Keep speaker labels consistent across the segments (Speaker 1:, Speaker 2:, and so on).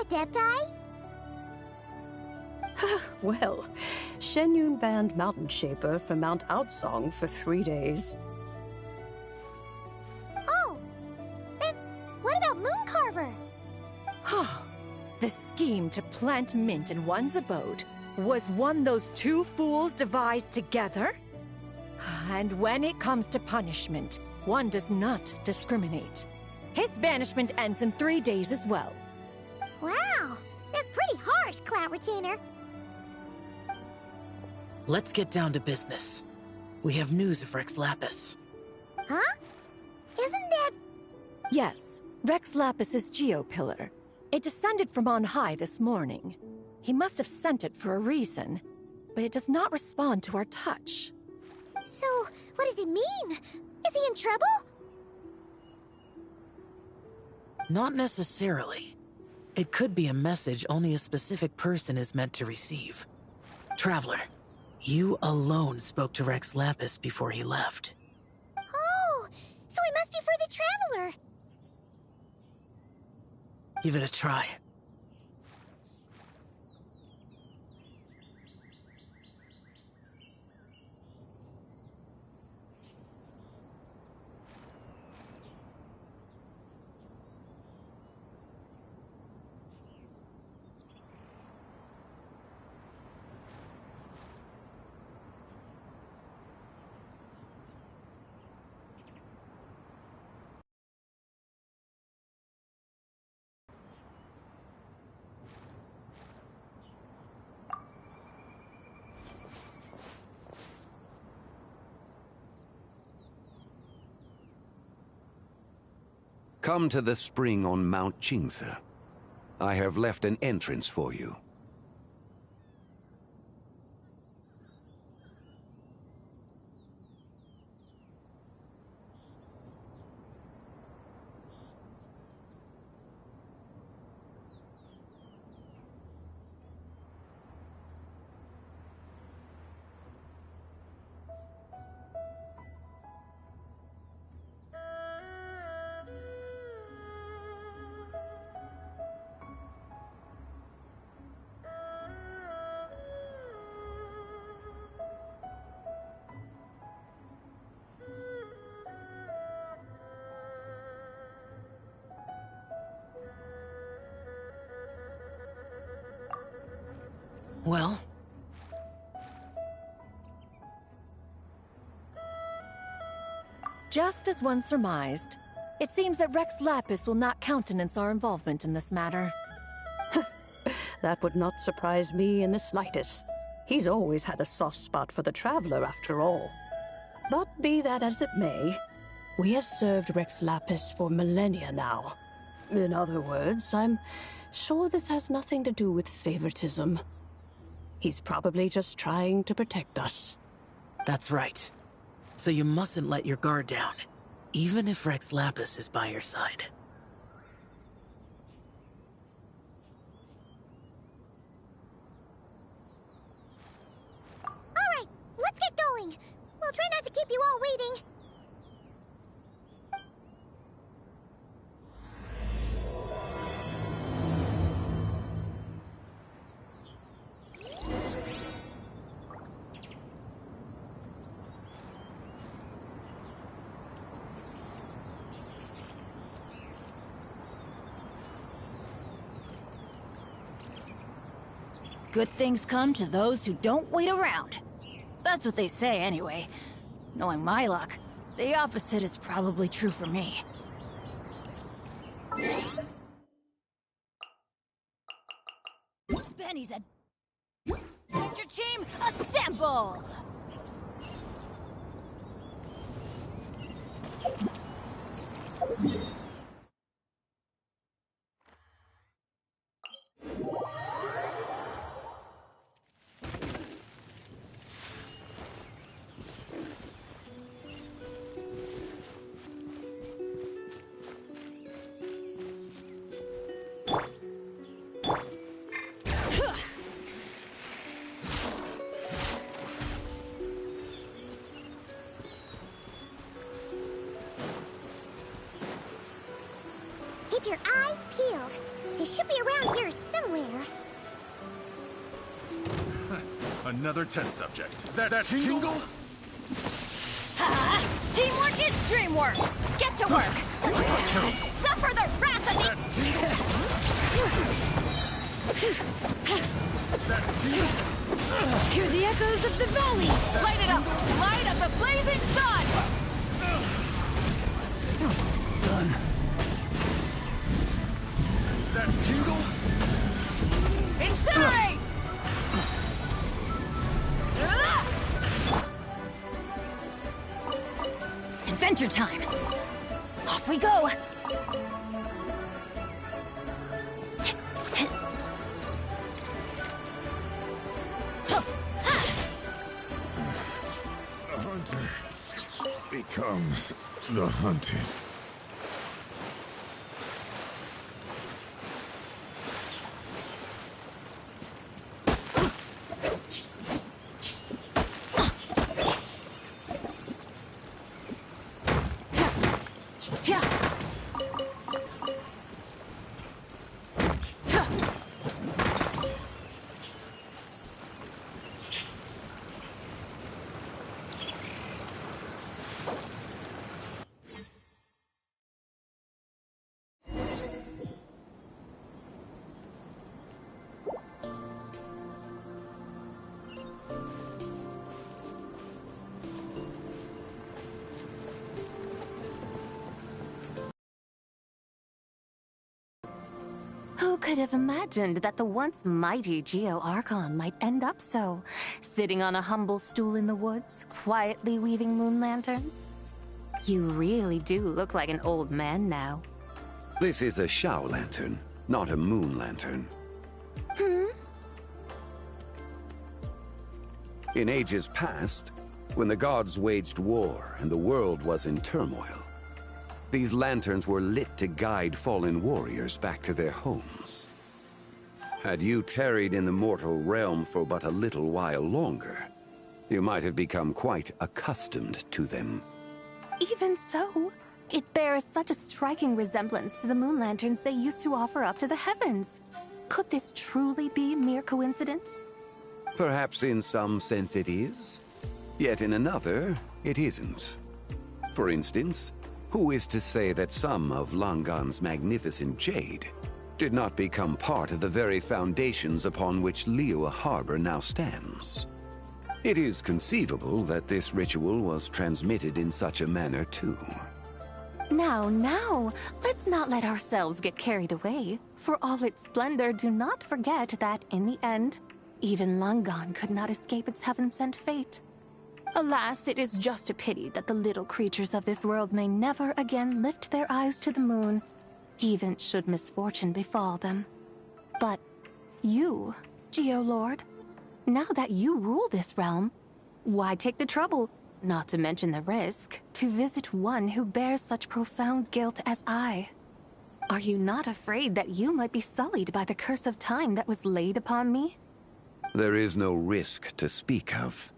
Speaker 1: adepti?
Speaker 2: Well, Shenyun banned Mountain Shaper from Mount Outsong for 3 days.
Speaker 1: Oh, and what about Mooncarver?
Speaker 3: The scheme to plant mint in one's abode was one those two fools devised together? And when it comes to punishment, one does not discriminate. His banishment ends in 3 days as well.
Speaker 1: Wow, that's pretty harsh, Cloud Retainer.
Speaker 4: Let's get down to business. We have news of Rex Lapis.
Speaker 1: Huh? Isn't that...
Speaker 3: Yes, Rex Lapis's geopillar. It descended from on high this morning. He must have sent it for a reason, but it does not respond to our touch.
Speaker 1: So, what does it mean? Is he in trouble?
Speaker 4: Not necessarily. It could be a message only a specific person is meant to receive. Traveler, you alone spoke to Rex Lapis before he left.
Speaker 1: Oh, so it must be for the Traveler.
Speaker 4: Give it a try.
Speaker 5: Come to the spring on Mount Qingse. I have left an entrance for you. Well?
Speaker 3: Just as one surmised, it seems that Rex Lapis will not countenance our involvement in this matter.
Speaker 2: That would not surprise me in the slightest. He's always had a soft spot for the Traveler, after all. But be that as it may, we have served Rex Lapis for millennia now. In other words, I'm sure this has nothing to do with favoritism. He's probably just trying to protect us.
Speaker 4: That's right. So you mustn't let your guard down, even if Rex Lapis is by your side.
Speaker 1: Alright, let's get going. We'll try not to keep you all waiting.
Speaker 6: Good things come to those who don't wait around. That's what they say anyway. Knowing my luck, the opposite is probably true for me. Benny's a... Your team, assemble!
Speaker 1: Keep your eyes peeled. It should be around here somewhere.
Speaker 7: Another test subject. That tingle?
Speaker 3: Teamwork is dreamwork! Get to work! Suffer the wrath of the...
Speaker 1: Hear the echoes of the valley!
Speaker 3: Light it up! Light up the blazing sun!
Speaker 7: That tingle?
Speaker 3: Incinerate!
Speaker 6: Adventure time. Off we go.
Speaker 7: The hunter becomes the hunted.
Speaker 3: Who could have imagined that the once mighty Geo-Archon might end up so, sitting on a humble stool in the woods, quietly weaving moon lanterns? You really do look like an old man now.
Speaker 5: This is a Shao lantern, not a moon lantern. In ages past, when the gods waged war and the world was in turmoil, these lanterns were lit to guide fallen warriors back to their homes. Had you tarried in the mortal realm for but a little while longer, you might have become quite accustomed to them.
Speaker 3: Even so, it bears such a striking resemblance to the moon lanterns they used to offer up to the heavens. Could this truly be mere coincidence?
Speaker 5: Perhaps in some sense it is, yet in another, it isn't. For instance, who is to say that some of Langan's magnificent jade did not become part of the very foundations upon which Liyue Harbor now stands? It is conceivable that this ritual was transmitted in such a manner too.
Speaker 3: Now, let's not let ourselves get carried away. For all its splendor, do not forget that, in the end, even Langan could not escape its heaven-sent fate. Alas, it is just a pity that the little creatures of this world may never again lift their eyes to the moon, even should misfortune befall them. But you, Geo-Lord, now that you rule this realm, why take the trouble, not to mention the risk, to visit one who bears such profound guilt as I? Are you not afraid that you might be sullied by the curse of time that was laid upon me?
Speaker 5: There is no risk to speak of.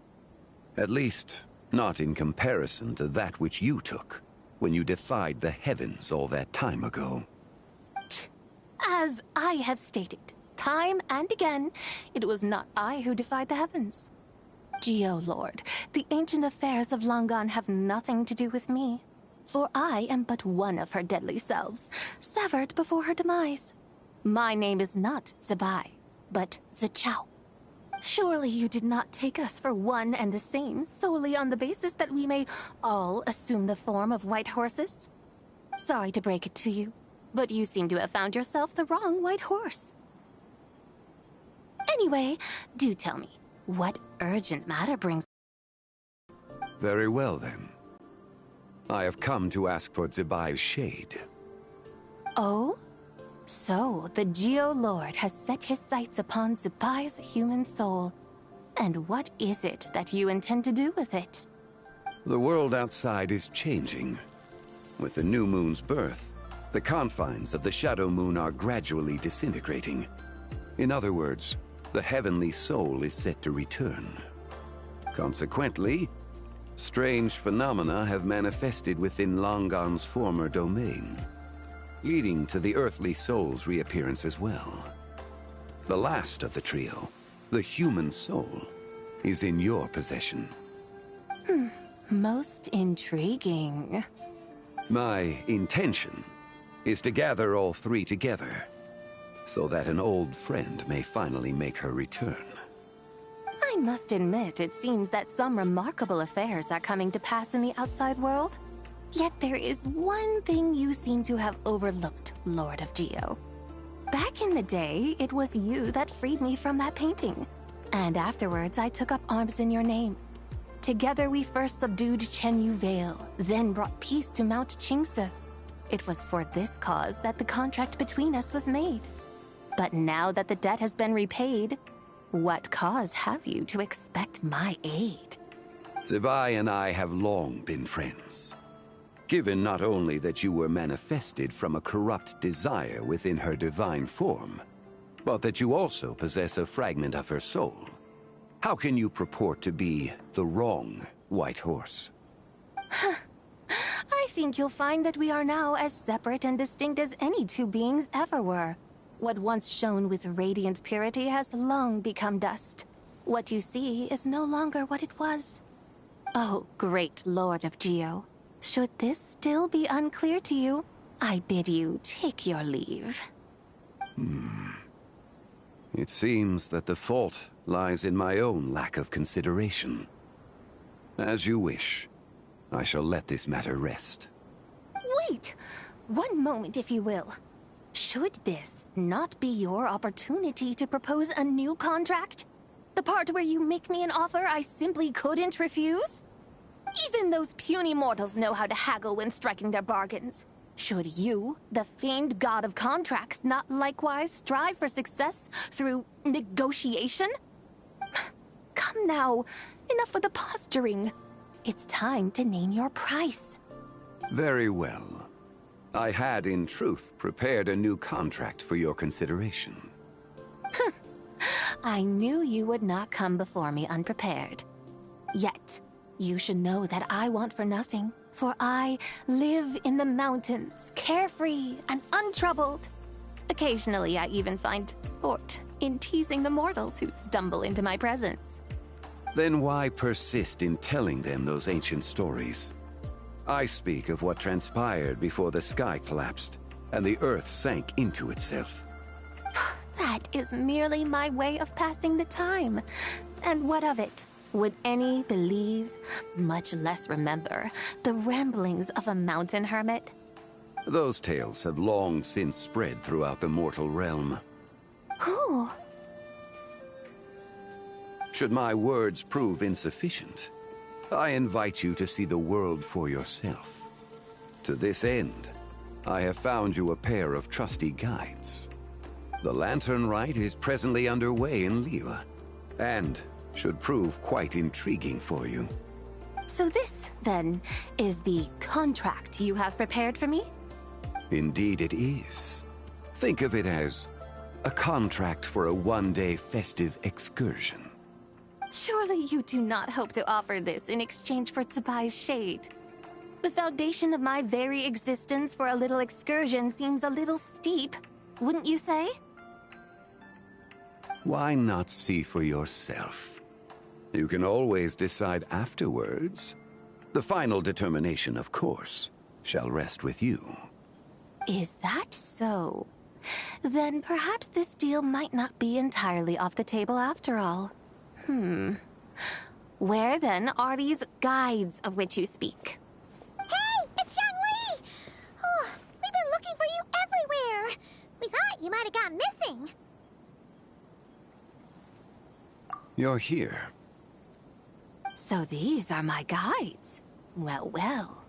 Speaker 5: At least, not in comparison to that which you took when you defied the heavens all that time ago.
Speaker 3: As I have stated, time and again, it was not I who defied the heavens. Geo-Lord, the ancient affairs of Langan have nothing to do with me, for I am but one of her deadly selves, severed before her demise. My name is not Zibai, but Zichao. Surely you did not take us for one and the same, solely on the basis that we may all assume the form of white horses? Sorry to break it to you, but you seem to have found yourself the wrong white horse. Anyway, do tell me, what urgent matter brings...
Speaker 5: Very well, then. I have come to ask for Zibai's shade.
Speaker 3: Oh? So, the Geo-Lord has set his sights upon Zibai's human soul. And what is it that you intend to do with it?
Speaker 5: The world outside is changing. With the new moon's birth, the confines of the Shadow Moon are gradually disintegrating. In other words, the heavenly soul is set to return. Consequently, strange phenomena have manifested within Langan's former domain. leading to the earthly soul's reappearance as well. The last of the trio, the human soul, is in your possession.
Speaker 3: Most intriguing.
Speaker 5: My intention is to gather all three together, so that an old friend may finally make her return.
Speaker 3: I must admit, it seems that some remarkable affairs are coming to pass in the outside world. Yet there is one thing you seem to have overlooked, Lord of Geo. Back in the day, it was you that freed me from that painting. And afterwards, I took up arms in your name. Together we first subdued Chenyu Vale, then brought peace to Mount Qingse. It was for this cause that the contract between us was made. But now that the debt has been repaid, what cause have you to expect my aid?
Speaker 5: Zibai and I have long been friends. Given not only that you were manifested from a corrupt desire within her divine form, but that you also possess a fragment of her soul, how can you purport to be the wrong White Horse?
Speaker 3: I think you'll find that we are now as separate and distinct as any two beings ever were. What once shone with radiant purity has long become dust. What you see is no longer what it was. Oh, great Lord of Geo. Should this still be unclear to you, I bid you take your leave.
Speaker 5: It seems that the fault lies in my own lack of consideration. As you wish. I shall let this matter rest.
Speaker 3: Wait! One moment, if you will. Should this not be your opportunity to propose a new contract? The part where you make me an offer I simply couldn't refuse? Even those puny mortals know how to haggle when striking their bargains. Should you, the famed god of contracts, not likewise strive for success through negotiation? Come now, enough with the posturing. It's time to name your price.
Speaker 5: Very well. I had, in truth, prepared a new contract for your consideration.
Speaker 3: I knew you would not come before me unprepared. Yet, you should know that I want for nothing, for I live in the mountains, carefree and untroubled. Occasionally, I even find sport in teasing the mortals who stumble into my presence.
Speaker 5: Then why persist in telling them those ancient stories? I speak of what transpired before the sky collapsed and the earth sank into itself.
Speaker 3: That is merely my way of passing the time. And what of it? Would any believe, much less remember, the ramblings of a mountain hermit?
Speaker 5: Those tales have long since spread throughout the mortal realm.
Speaker 3: Who?
Speaker 5: Should my words prove insufficient, I invite you to see the world for yourself. To this end, I have found you a pair of trusty guides. The lantern rite is presently underway in Liyue, and should prove quite intriguing for you.
Speaker 3: So this, then, is the contract you have prepared for me?
Speaker 5: Indeed it is. Think of it as a contract for a one-day festive excursion.
Speaker 3: Surely you do not hope to offer this in exchange for Tsubai's shade. The foundation of my very existence for a little excursion seems a little steep, wouldn't you say?
Speaker 5: Why not see for yourself? You can always decide afterwards. The final determination, of course, shall rest with you.
Speaker 3: Is that so? Then perhaps this deal might not be entirely off the table after all. Where then are these guides of which you speak?
Speaker 1: Hey, it's Xiangli! Oh, we've been looking for you everywhere. We thought you might have gone missing.
Speaker 5: You're here.
Speaker 3: So these are my guides. Well, well.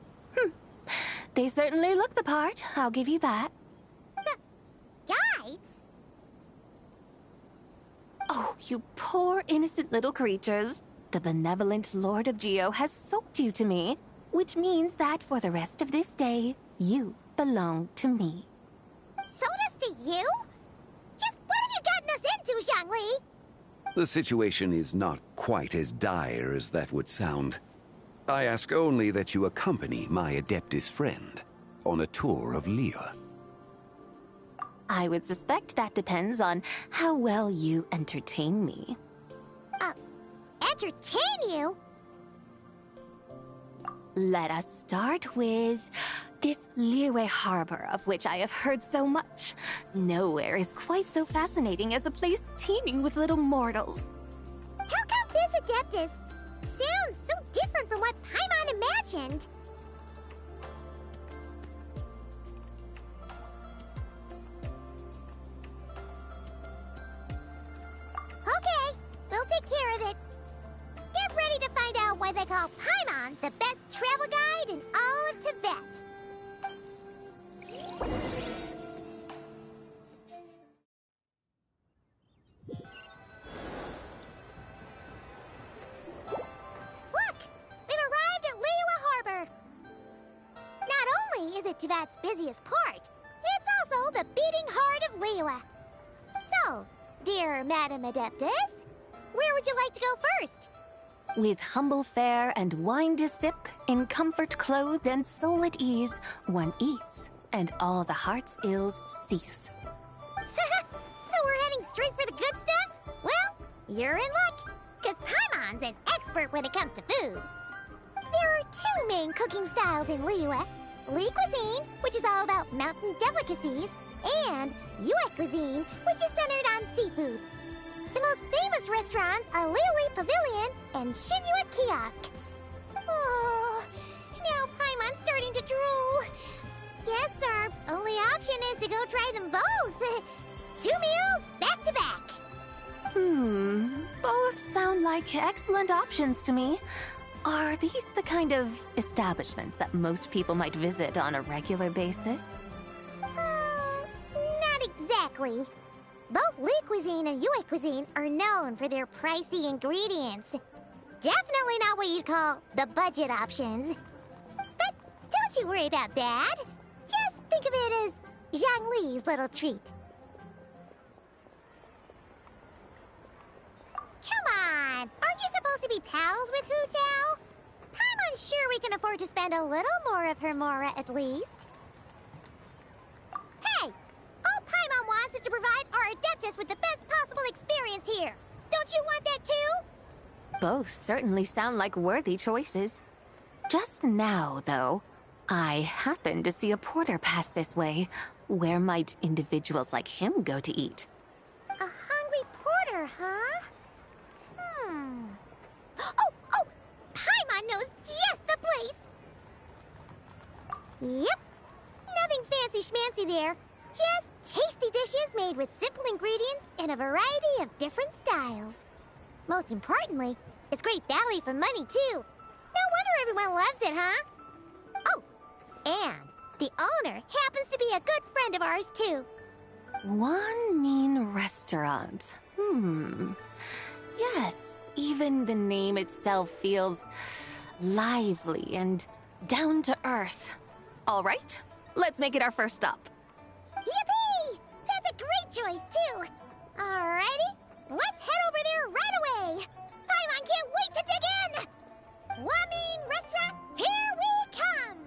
Speaker 3: They certainly look the part, I'll give you that.
Speaker 1: Guides?
Speaker 3: Oh, you poor innocent little creatures. The benevolent Lord of Geo has sold you to me, which means that for the rest of this day, you belong to me.
Speaker 1: Sold us to you? Just what have you gotten us into, Xiangli?
Speaker 5: The situation is not quite as dire as that would sound. I ask only that you accompany my Adeptus friend on a tour of Liyue.
Speaker 8: I would suspect that depends on how well you entertain me.
Speaker 1: Entertain you?
Speaker 8: Let us start with this Liyue Harbor, of which I have heard so much. Nowhere is quite so fascinating as a place teeming with little mortals.
Speaker 1: How come this Adeptus sounds so different from what Paimon imagined? Okay, we'll take care of it. Get ready to find out why they call Paimon the best travel guide in all of Tibet. Look! We've arrived at Liyue Harbor! Not only is it Tibet's busiest port, it's also the beating heart of Liyue. So, dear Madam Adeptus, where would you like to go first?
Speaker 8: With humble fare and wine to sip, in comfort clothed and soul at ease, one eats, and all the heart's ills cease.
Speaker 1: So we're heading straight for the good stuff? Well, you're in luck, because Paimon's an expert when it comes to food. There are two main cooking styles in Liyue. Li cuisine, which is all about mountain delicacies, and Yue cuisine, which is centered on seafood. The most famous restaurants are Liyue Pavilion and Shinyue Kiosk. Oh, now Paimon's starting to drool. Guess our only option is to go try them both. 2 meals, back to back.
Speaker 8: Both sound like excellent options to me. Are these the kind of establishments that most people might visit on a regular basis?
Speaker 1: Not exactly. Both Li cuisine and Yue cuisine are known for their pricey ingredients. Definitely not what you'd call the budget options. But don't you worry about that. Just think of it as Zhang Li's little treat. Come on! Aren't you supposed to be pals with Hu Tao? I'm sure we can afford to spend a little more of her mora at least. Hey! All Paimon wants is to provide our Adeptus with the best possible experience here. Don't you want that too?
Speaker 8: Both certainly sound like worthy choices. Just now, though, I happened to see a porter pass this way. Where might individuals like him go to eat?
Speaker 1: A hungry porter, huh? Oh! Paimon knows just the place! Yep. Nothing fancy-schmancy there. Just tasty dishes made with simple ingredients in a variety of different styles. Most importantly, it's great value for money, too. No wonder everyone loves it, huh? Oh, and the owner happens to be a good friend of ours, too.
Speaker 8: One mean restaurant. Yes, even the name itself feels lively and down to earth. All right, let's make it our first stop.
Speaker 1: Yippee! That's a great choice, too. Alrighty, let's head over there right away. Paimon can't wait to dig in. Wamin Restaurant, here we come.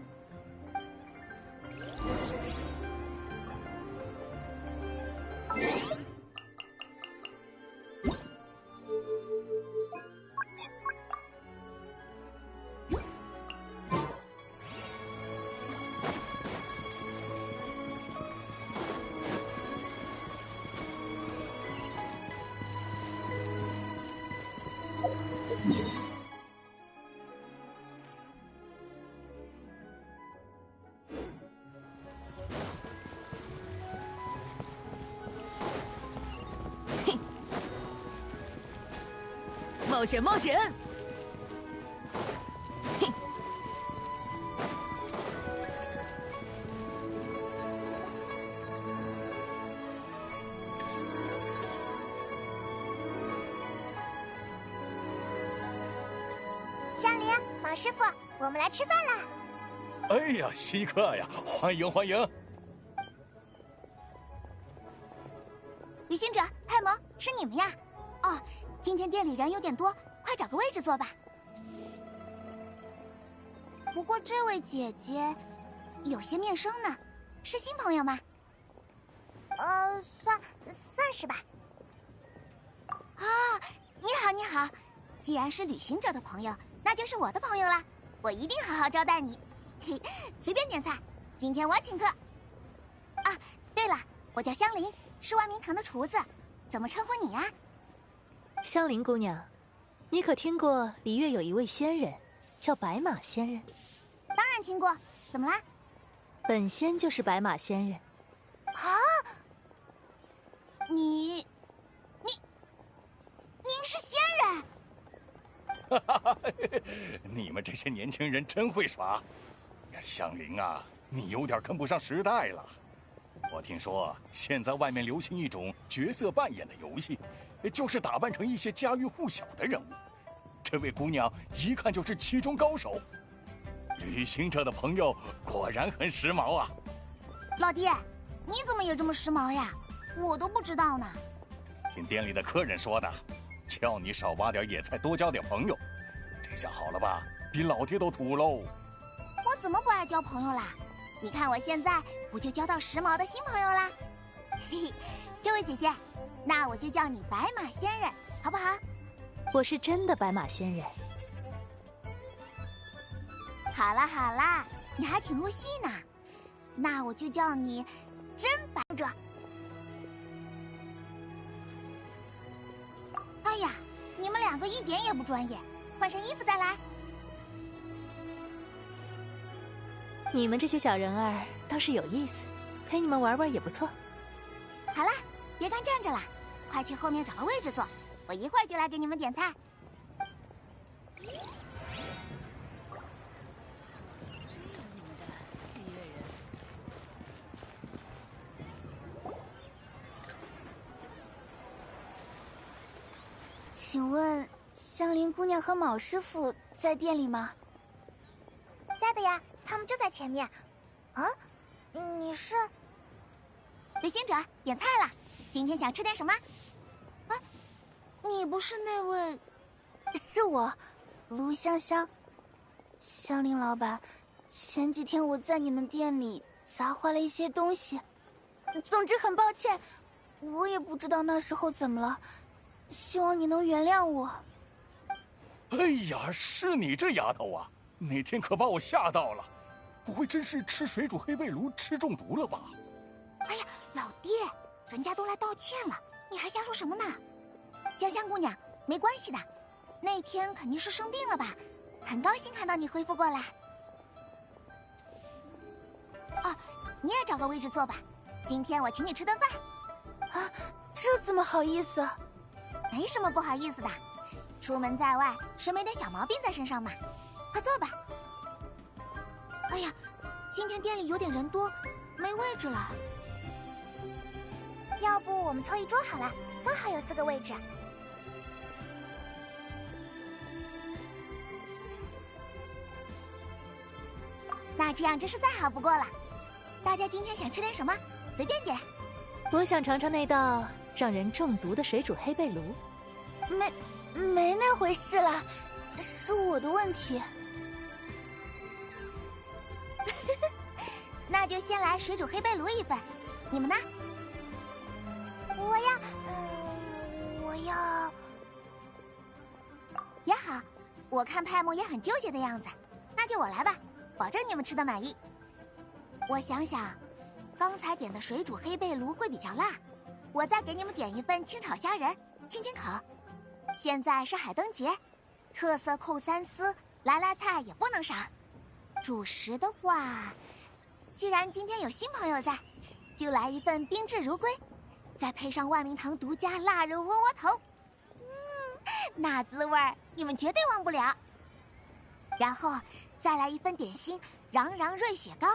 Speaker 6: 冒险！
Speaker 1: 香菱，马师傅，我们来吃饭啦！
Speaker 9: 哎呀，稀客呀，欢迎欢迎！
Speaker 1: 旅行者，派魔，是你们呀？哦，今天店里人有点多，快找个位置坐吧。不过这位姐姐有些面生呢，是新朋友吗？算是吧。啊，你好，你好。既然是旅行者的朋友，那就是我的朋友啦。我一定好好招待你。嘿，随便点菜，今天我请客。啊，对了，我叫香菱，是万明堂的厨子，怎么称呼你呀？
Speaker 10: 香菱姑娘，你可听过璃月有一位仙人，叫白马仙人？
Speaker 1: 当然听过，怎么啦？
Speaker 10: 本仙就是白马仙人。
Speaker 1: 啊？您是仙人？
Speaker 9: 哈哈，你们这些年轻人真会耍！香菱啊，你有点跟不上时代了。我听说现在外面流行一种角色扮演的游戏，就是打扮成一些家喻户晓的人物。这位姑娘一看就是其中高手。旅行者的朋友果然很时髦啊！
Speaker 1: 老弟，你怎么也这么时髦呀？我都不知道呢。
Speaker 9: 听店里的客人说的，叫你少挖点野菜，多交点朋友。这下好了吧？比老爹都土喽！
Speaker 1: 我怎么不爱交朋友啦？你看我现在不就交到时髦的新朋友啦？嘿嘿，这位姐姐，那我就叫你白马仙人，好不好？
Speaker 10: 我是真的白马仙人。
Speaker 1: 好啦好啦，你还挺入戏呢。那我就叫你真白者。哎呀，你们两个一点也不专业，换身衣服再来。
Speaker 10: 你们这些小人儿倒是有意思，陪你们玩玩也不错。
Speaker 1: 好了，别干站着了，快去后面找个位置坐，我一会儿就来给你们点菜。请问香菱姑娘和卯师傅在店里吗？在的呀，他们就在前面。啊，你是？旅行者，点菜了，今天想吃点什么？啊，你不是那位？是我，卢香香。香菱老板，前几天我在你们店里砸坏了一些东西，总之很抱歉，我也不知道那时候怎么了。希望你能原谅我。
Speaker 9: 哎呀，是你这丫头啊！那天可把我吓到了，不会真是吃水煮黑背炉吃中毒了吧？
Speaker 1: 哎呀，老爹，人家都来道歉了，你还瞎说什么呢？香香姑娘，没关系的，那天肯定是生病了吧？很高兴看到你恢复过来。哦，你也找个位置坐吧，今天我请你吃顿饭。啊，这怎么好意思？没什么不好意思的，出门在外，谁没点小毛病在身上嘛？快坐吧。哎呀，今天店里有点人多，没位置了。要不我们凑一桌好了，刚好有4个位置。那这样真是再好不过了。大家今天想吃点什么？随便点。
Speaker 10: 我想尝尝那道让人中毒的水煮黑背炉。
Speaker 1: 没那回事啦，是我的问题。那就先来水煮黑背炉1份，你们呢？我要。也好，我看派木也很纠结的样子，那就我来吧，保证你们吃得满意。我想想，刚才点的水煮黑背炉会比较辣，我再给你们点1份清炒虾仁，清清口。现在是海灯节，特色扣3丝，来菜也不能少。主食的话，既然今天有新朋友在，就来1份冰制如龟，再配上万明堂独家腊肉窝窝头，那滋味儿你们绝对忘不了。然后再来1份点心，瓤瓤瑞雪糕，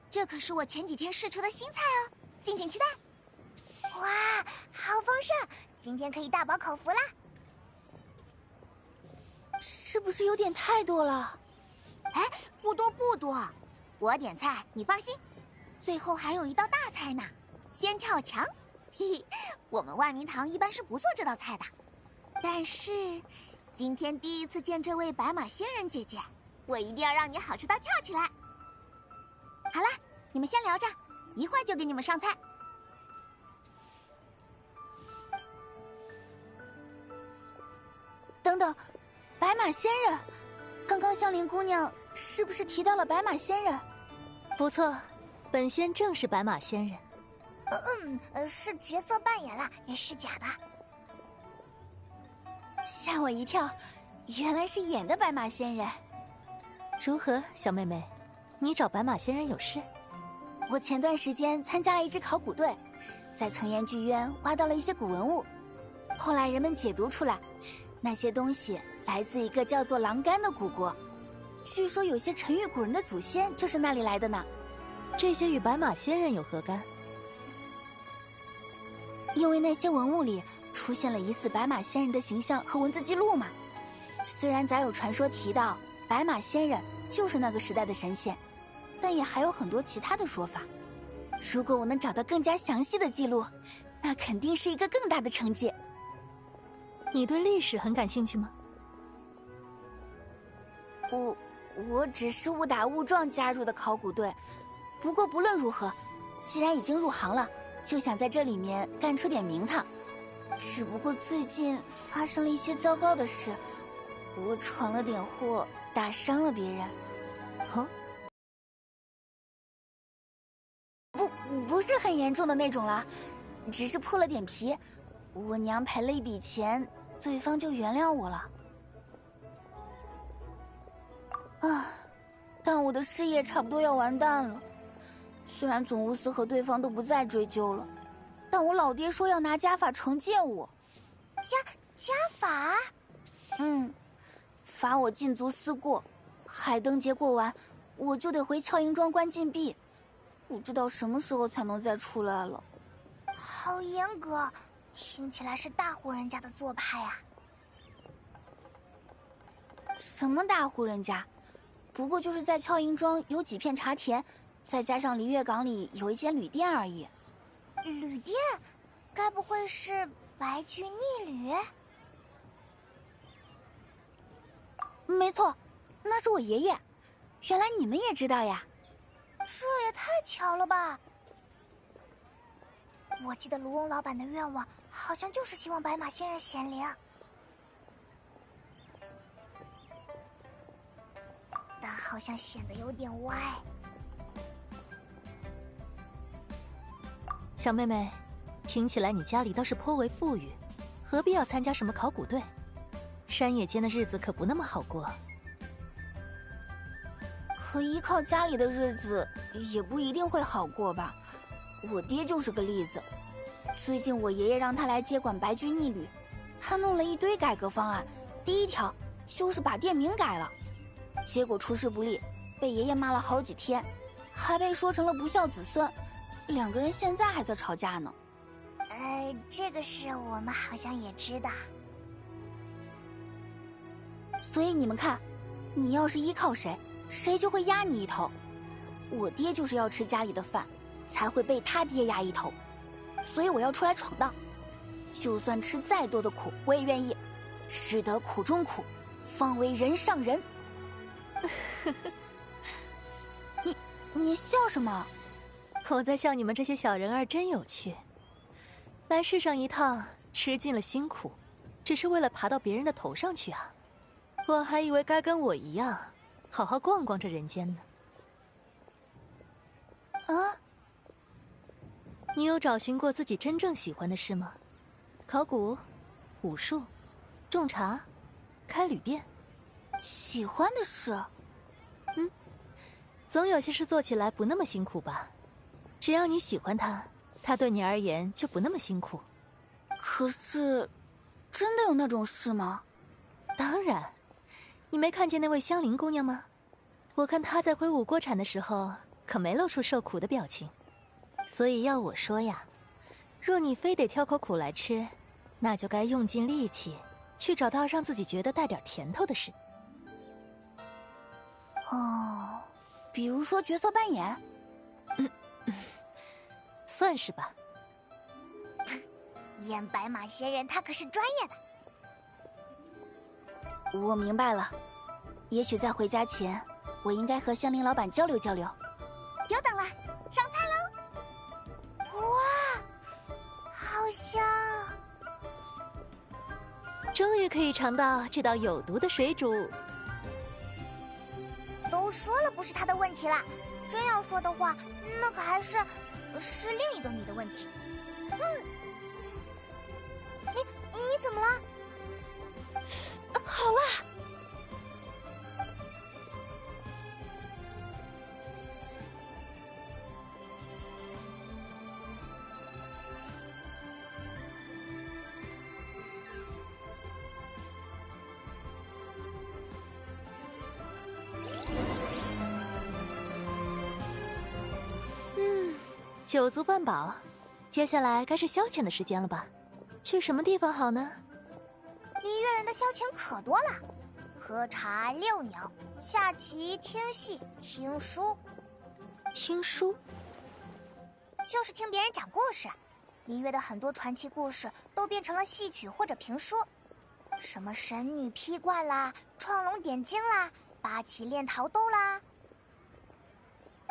Speaker 1: 这可是我前几天试出的新菜哦，敬请期待。哇，好丰盛，今天可以大饱口福啦。是不是有点太多了？哎，不多不多，我点菜你放心。最后还有一道大菜呢，仙跳墙。嘿嘿，我们万明堂一般是不做这道菜的，但是今天第一次见这位白马仙人姐姐，我一定要让你好吃到跳起来。好了，你们先聊着，一会儿就给你们上菜。
Speaker 11: 等等，白马仙人，刚刚香菱姑娘是不是提到了白马仙人？
Speaker 10: 不错，本仙正是白马仙人。
Speaker 1: 是角色扮演啦，也是假的。
Speaker 11: 吓我一跳，原来是演的白马仙人。
Speaker 10: 如何，小妹妹？你找白马仙人有事？
Speaker 11: 我前段时间参加了一支考古队，在层岩剧院挖到了一些古文物。后来人们解读出来，那些东西来自一个叫做狼干的古国。据说有些沉郁古人的祖先就是那里来的呢。
Speaker 10: 这些与白马仙人有何干？
Speaker 11: 因为那些文物里出现了疑似白马仙人的形象和文字记录嘛。虽然早有传说提到白马仙人就是那个时代的神仙，但也还有很多其他的说法。如果我能找到更加详细的记录，那肯定是一个更大的成绩。
Speaker 10: 你对历史很感兴趣吗？
Speaker 11: 我只是误打误撞加入的考古队，不过不论如何，既然已经入行了，就想在这里面干出点名堂。只不过最近发生了一些糟糕的事，我闯了点祸，打伤了别人。不是很严重的那种啦，只是破了点皮，我娘赔了一笔钱，对方就原谅我了。但我的事业差不多要完蛋了。虽然总务司和对方都不再追究了，但我老爹说要拿家法惩戒我。
Speaker 1: 家法？
Speaker 11: 罚我禁足思过，海灯节过完，我就得回俏银庄关禁闭，不知道什么时候才能再出来了。
Speaker 1: 好严格，听起来是大户人家的做派啊。
Speaker 11: 什么大户人家？不过就是在俏银庄有几片茶田，再加上璃月港里有一间旅店而已。
Speaker 1: 旅店？该不会是白驹逆旅？
Speaker 11: 没错，那是我爷爷。原来你们也知道呀？
Speaker 1: 这也太巧了吧！我记得卢翁老板的愿望好像就是希望白马仙人显灵，但好像显得有点歪。
Speaker 10: 小妹妹，听起来你家里倒是颇为富裕，何必要参加什么考古队？山野间的日子可不那么好过。
Speaker 11: 可依靠家里的日子也不一定会好过吧？我爹就是个例子。最近我爷爷让他来接管白驹逆旅，他弄了一堆改革方案，第一条就是把店名改了，结果出师不利，被爷爷骂了好几天，还被说成了不孝子孙，两个人现在还在吵架呢。
Speaker 1: 这个事我们好像也知道。
Speaker 11: 所以你们看，你要是依靠谁，谁就会压你一头。我爹就是要吃家里的饭，才会被他爹压一头。所以我要出来闯荡，就算吃再多的苦，我也愿意。吃得苦中苦，方为人上人。你笑什么？
Speaker 10: 我在笑你们这些小人儿真有趣。来世上一趟，吃尽了辛苦，只是为了爬到别人的头上去啊！我还以为该跟我一样，好好逛逛这人间呢。你有找寻过自己真正喜欢的事吗？考古、武术、种茶、开旅店。
Speaker 11: 喜欢的事？
Speaker 10: 总有些事做起来不那么辛苦吧？只要你喜欢它，它对你而言就不那么辛苦。
Speaker 11: 可是，真的有那种事吗？
Speaker 10: 当然，你没看见那位香菱姑娘吗？我看她在挥舞锅铲的时候，可没露出受苦的表情。所以要我说呀，若你非得挑口苦来吃，那就该用尽力气去找到让自己觉得带点甜头的事。
Speaker 11: 比如说角色扮演。
Speaker 10: 算是吧。
Speaker 1: 演白马仙人他可是专业的。
Speaker 11: 我明白了，也许在回家前，我应该和香菱老板交流交流。
Speaker 1: 久等了，上菜喽！哇，好香！
Speaker 10: 这终于可以尝到这道有毒的水煮。
Speaker 1: 都说了不是他的问题啦，真要说的话，那可还是另一个你的问题。你怎么了？
Speaker 10: 好了。酒足饭饱，接下来该是消遣的时间了吧？去什么地方好呢？
Speaker 1: 璃月人的消遣可多了，喝茶、遛鸟、下棋、听戏、听书。
Speaker 10: 听书？
Speaker 1: 就是听别人讲故事。璃月的很多传奇故事都变成了戏曲或者评书，什么神女劈罐啦、创龙点睛啦、八岐炼桃豆啦。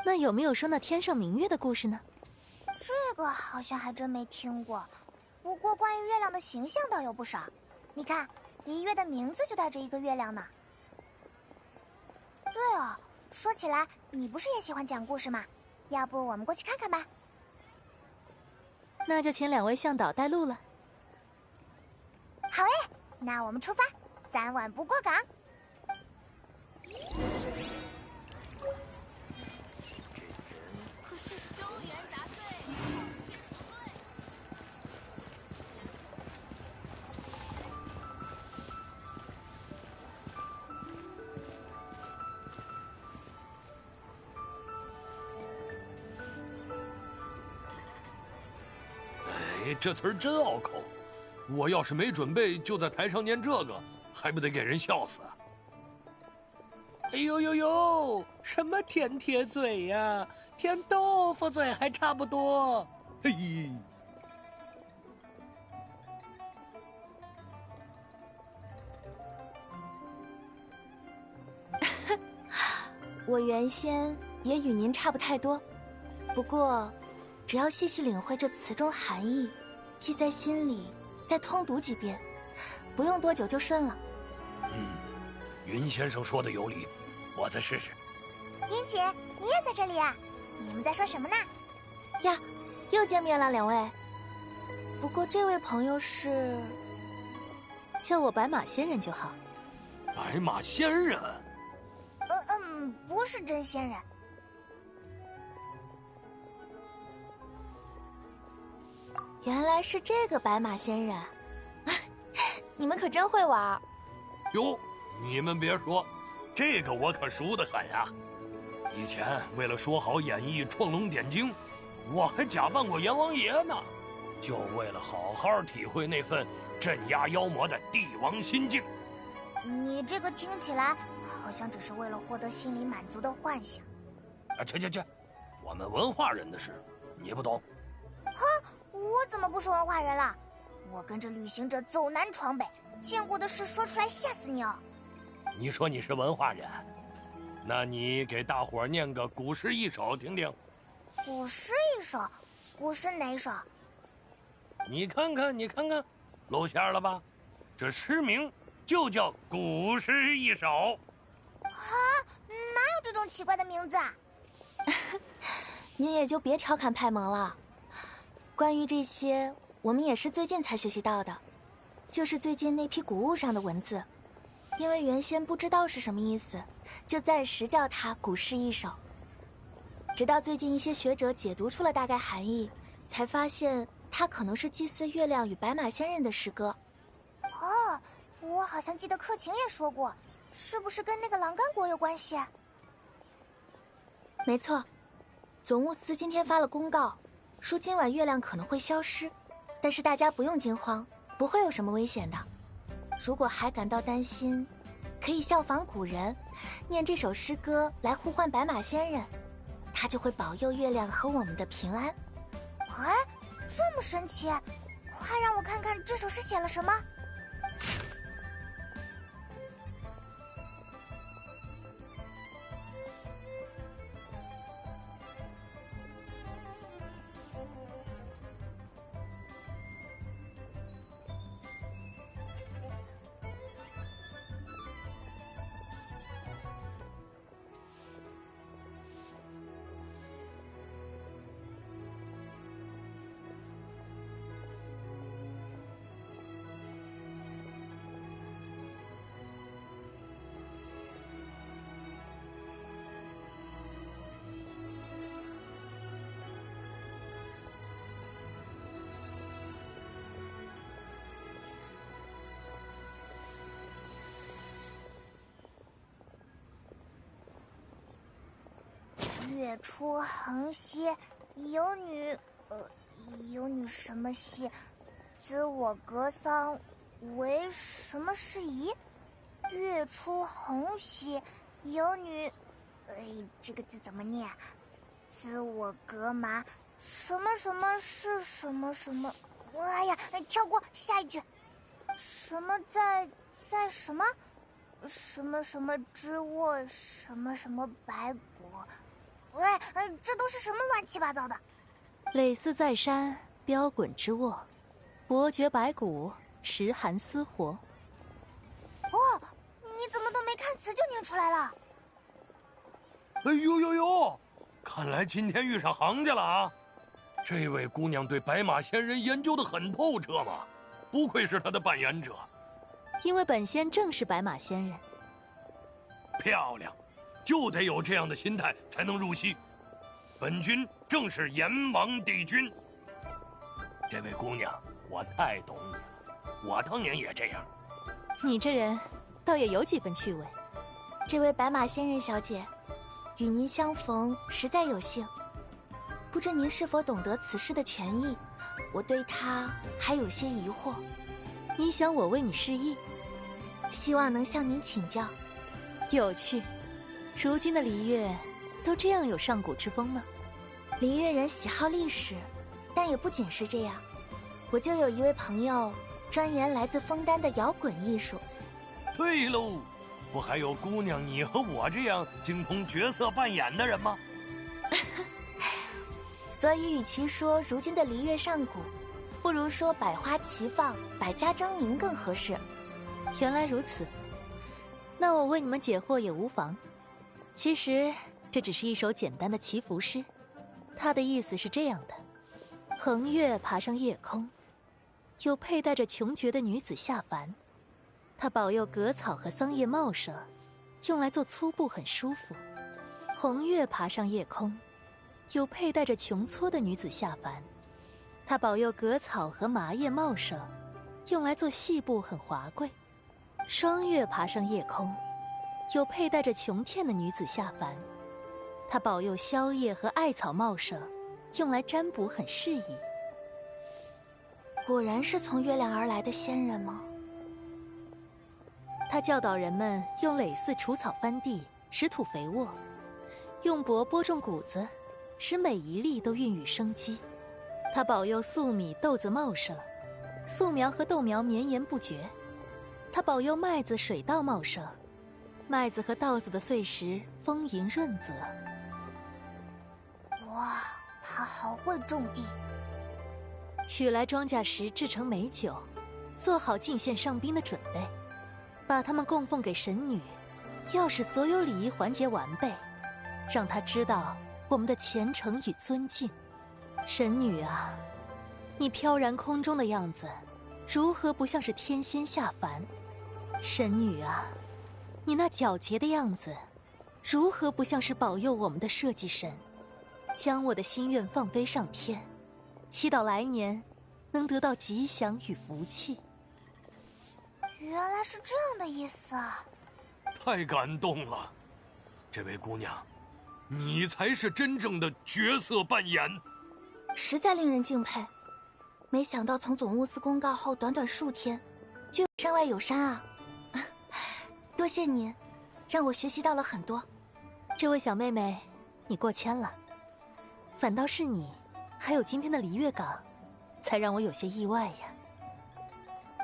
Speaker 10: 那有没有说那天上明月的故事呢？
Speaker 1: 这个好像还真没听过，不过关于月亮的形象倒有不少。你看，璃月的名字就带着一个月亮呢。对哦，说起来，你不是也喜欢讲故事吗？要不我们过去看看吧？
Speaker 10: 那就请2位向导带路了。
Speaker 1: 好诶，那我们出发，3晚不过岗。
Speaker 12: 这词儿真拗口，我要是没准备，就在台上念这个，还不得给人笑死啊！
Speaker 13: 哎呦呦呦，什么甜铁嘴呀，甜豆腐嘴还差不多。
Speaker 12: 嘿，
Speaker 10: 我原先也与您差不太多，不过只要细细领会这词中含义，记在心里，再通读几遍，不用多久就顺了。
Speaker 12: 云先生说的有理，我再试试。
Speaker 1: 云姐，你也在这里啊？你们在说什么呢？
Speaker 10: 呀，又见面了2位。不过这位朋友是，叫我白马仙人就好。
Speaker 12: 白马仙人？
Speaker 1: 不是真仙人。
Speaker 10: 原来是这个白马仙人，你们可真会玩。
Speaker 12: 哟，你们别说，这个我可熟得很呀。以前为了说好演绎创龙点睛，我还假扮过阎王爷呢，就为了好好体会那份镇压妖魔的帝王心境。
Speaker 1: 你这个听起来好像只是为了获得心理满足的幻想。
Speaker 12: 切，我们文化人的事，你不懂。
Speaker 1: 哈，我怎么不是文化人了？我跟着旅行者走南闯北，见过的事说出来吓死你哦！
Speaker 12: 你说你是文化人，那你给大伙儿念个古诗一首听听。
Speaker 1: 古诗一首？古诗哪首？
Speaker 12: 你看看，露馅了吧？这诗名就叫《古诗一首》。
Speaker 1: 哈，哪有这种奇怪的名字啊？
Speaker 10: 您也就别调侃派蒙了。关于这些，我们也是最近才学习到的，就是最近那批古物上的文字，因为原先不知道是什么意思，就暂时叫它古诗一首。直到最近一些学者解读出了大概含义，才发现它可能是祭祀月亮与白马仙人的诗歌。
Speaker 1: 哦，我好像记得克勤也说过，是不是跟那个琅玕国有关系？
Speaker 10: 没错，总务司今天发了公告，说今晚月亮可能会消失，但是大家不用惊慌，不会有什么危险的。如果还感到担心，可以效仿古人，念这首诗歌来呼唤白马仙人，他就会保佑月亮和我们的平安。
Speaker 1: 哎，这么神奇，快让我看看这首诗写了什么。
Speaker 11: 月出横溪，有女什么兮？兹我格桑，为什么事宜？月出横溪，有女，这个字怎么念？兹我格麻，什么什么是什么什么？哎呀，跳过下一句。什么在什么？什么什么之卧，什么什么白骨？这都是什么乱七八糟的？
Speaker 10: 蕾丝在山，标滚之卧，伯爵白骨，石寒思活。
Speaker 11: 哦，你怎么都没看词就念出来了？
Speaker 12: 哎呦呦呦！看来今天遇上行家了啊！这位姑娘对白马仙人研究得很透彻嘛，不愧是她的扮演者。
Speaker 10: 因为本仙正是白马仙人。
Speaker 12: 漂亮，就得有这样的心态才能入戏。本君正是阎王帝君。这位姑娘，我太懂你了，我当年也这样。
Speaker 10: 你这人倒也有几分趣味。
Speaker 11: 这位白马仙人小姐，与您相逢实在有幸，不知您是否懂得此事的全意？我对它还有些疑惑。
Speaker 10: 你想我为你示意？
Speaker 11: 希望能向您请教。
Speaker 10: 有趣，如今的璃月都这样有上古之风吗？
Speaker 11: 璃月人喜好历史，但也不仅是这样。我就有一位朋友，专研来自枫丹的摇滚艺术。
Speaker 12: 对喽，不还有姑娘你和我这样精通角色扮演的人吗？
Speaker 11: 所以与其说如今的璃月上古，不如说百花齐放，百家争鸣更合适。
Speaker 10: 原来如此，那我为你们解惑也无妨。其实这只是一首简单的祈福诗，它的意思是这样的：横月爬上夜空，有佩戴着琼珏的女子下凡，她保佑葛草和桑叶茂盛，用来做粗布很舒服。红月爬上夜空，有佩戴着琼搓的女子下凡，她保佑葛草和麻叶茂盛，用来做细布很华贵。双月爬上夜空，有佩戴着琼片的女子下凡，她保佑宵夜和艾草茂盛，用来占卜很适宜。
Speaker 11: 果然是从月亮而来的仙人吗？
Speaker 10: 他教导人们用耒耜除草翻地，使土肥沃；用帛播种谷子，使每一粒都孕育生机。他保佑粟米豆子茂盛，粟苗和豆苗绵延不绝。他保佑麦子水稻茂盛，麦子和稻子的穗实丰盈润泽。
Speaker 11: 哇，他好会种地。
Speaker 10: 取来庄稼时制成美酒，做好进献上宾的准备，把它们供奉给神女，要使所有礼仪环节完备，让她知道我们的虔诚与尊敬。神女啊，你飘然空中的样子，如何不像是天仙下凡？神女啊，你那皎洁的样子，如何不像是保佑我们的设计神？将我的心愿放飞上天，祈祷来年能得到吉祥与福气。
Speaker 11: 原来是这样的意思啊！
Speaker 12: 太感动了，这位姑娘，你才是真正的角色扮演，
Speaker 11: 实在令人敬佩。没想到从总务司公告后，短短数天，就山外有山啊！多谢您，让我学习到了很多。
Speaker 10: 这位小妹妹，你过谦了。反倒是你，还有今天的璃月港，才让我有些意外呀。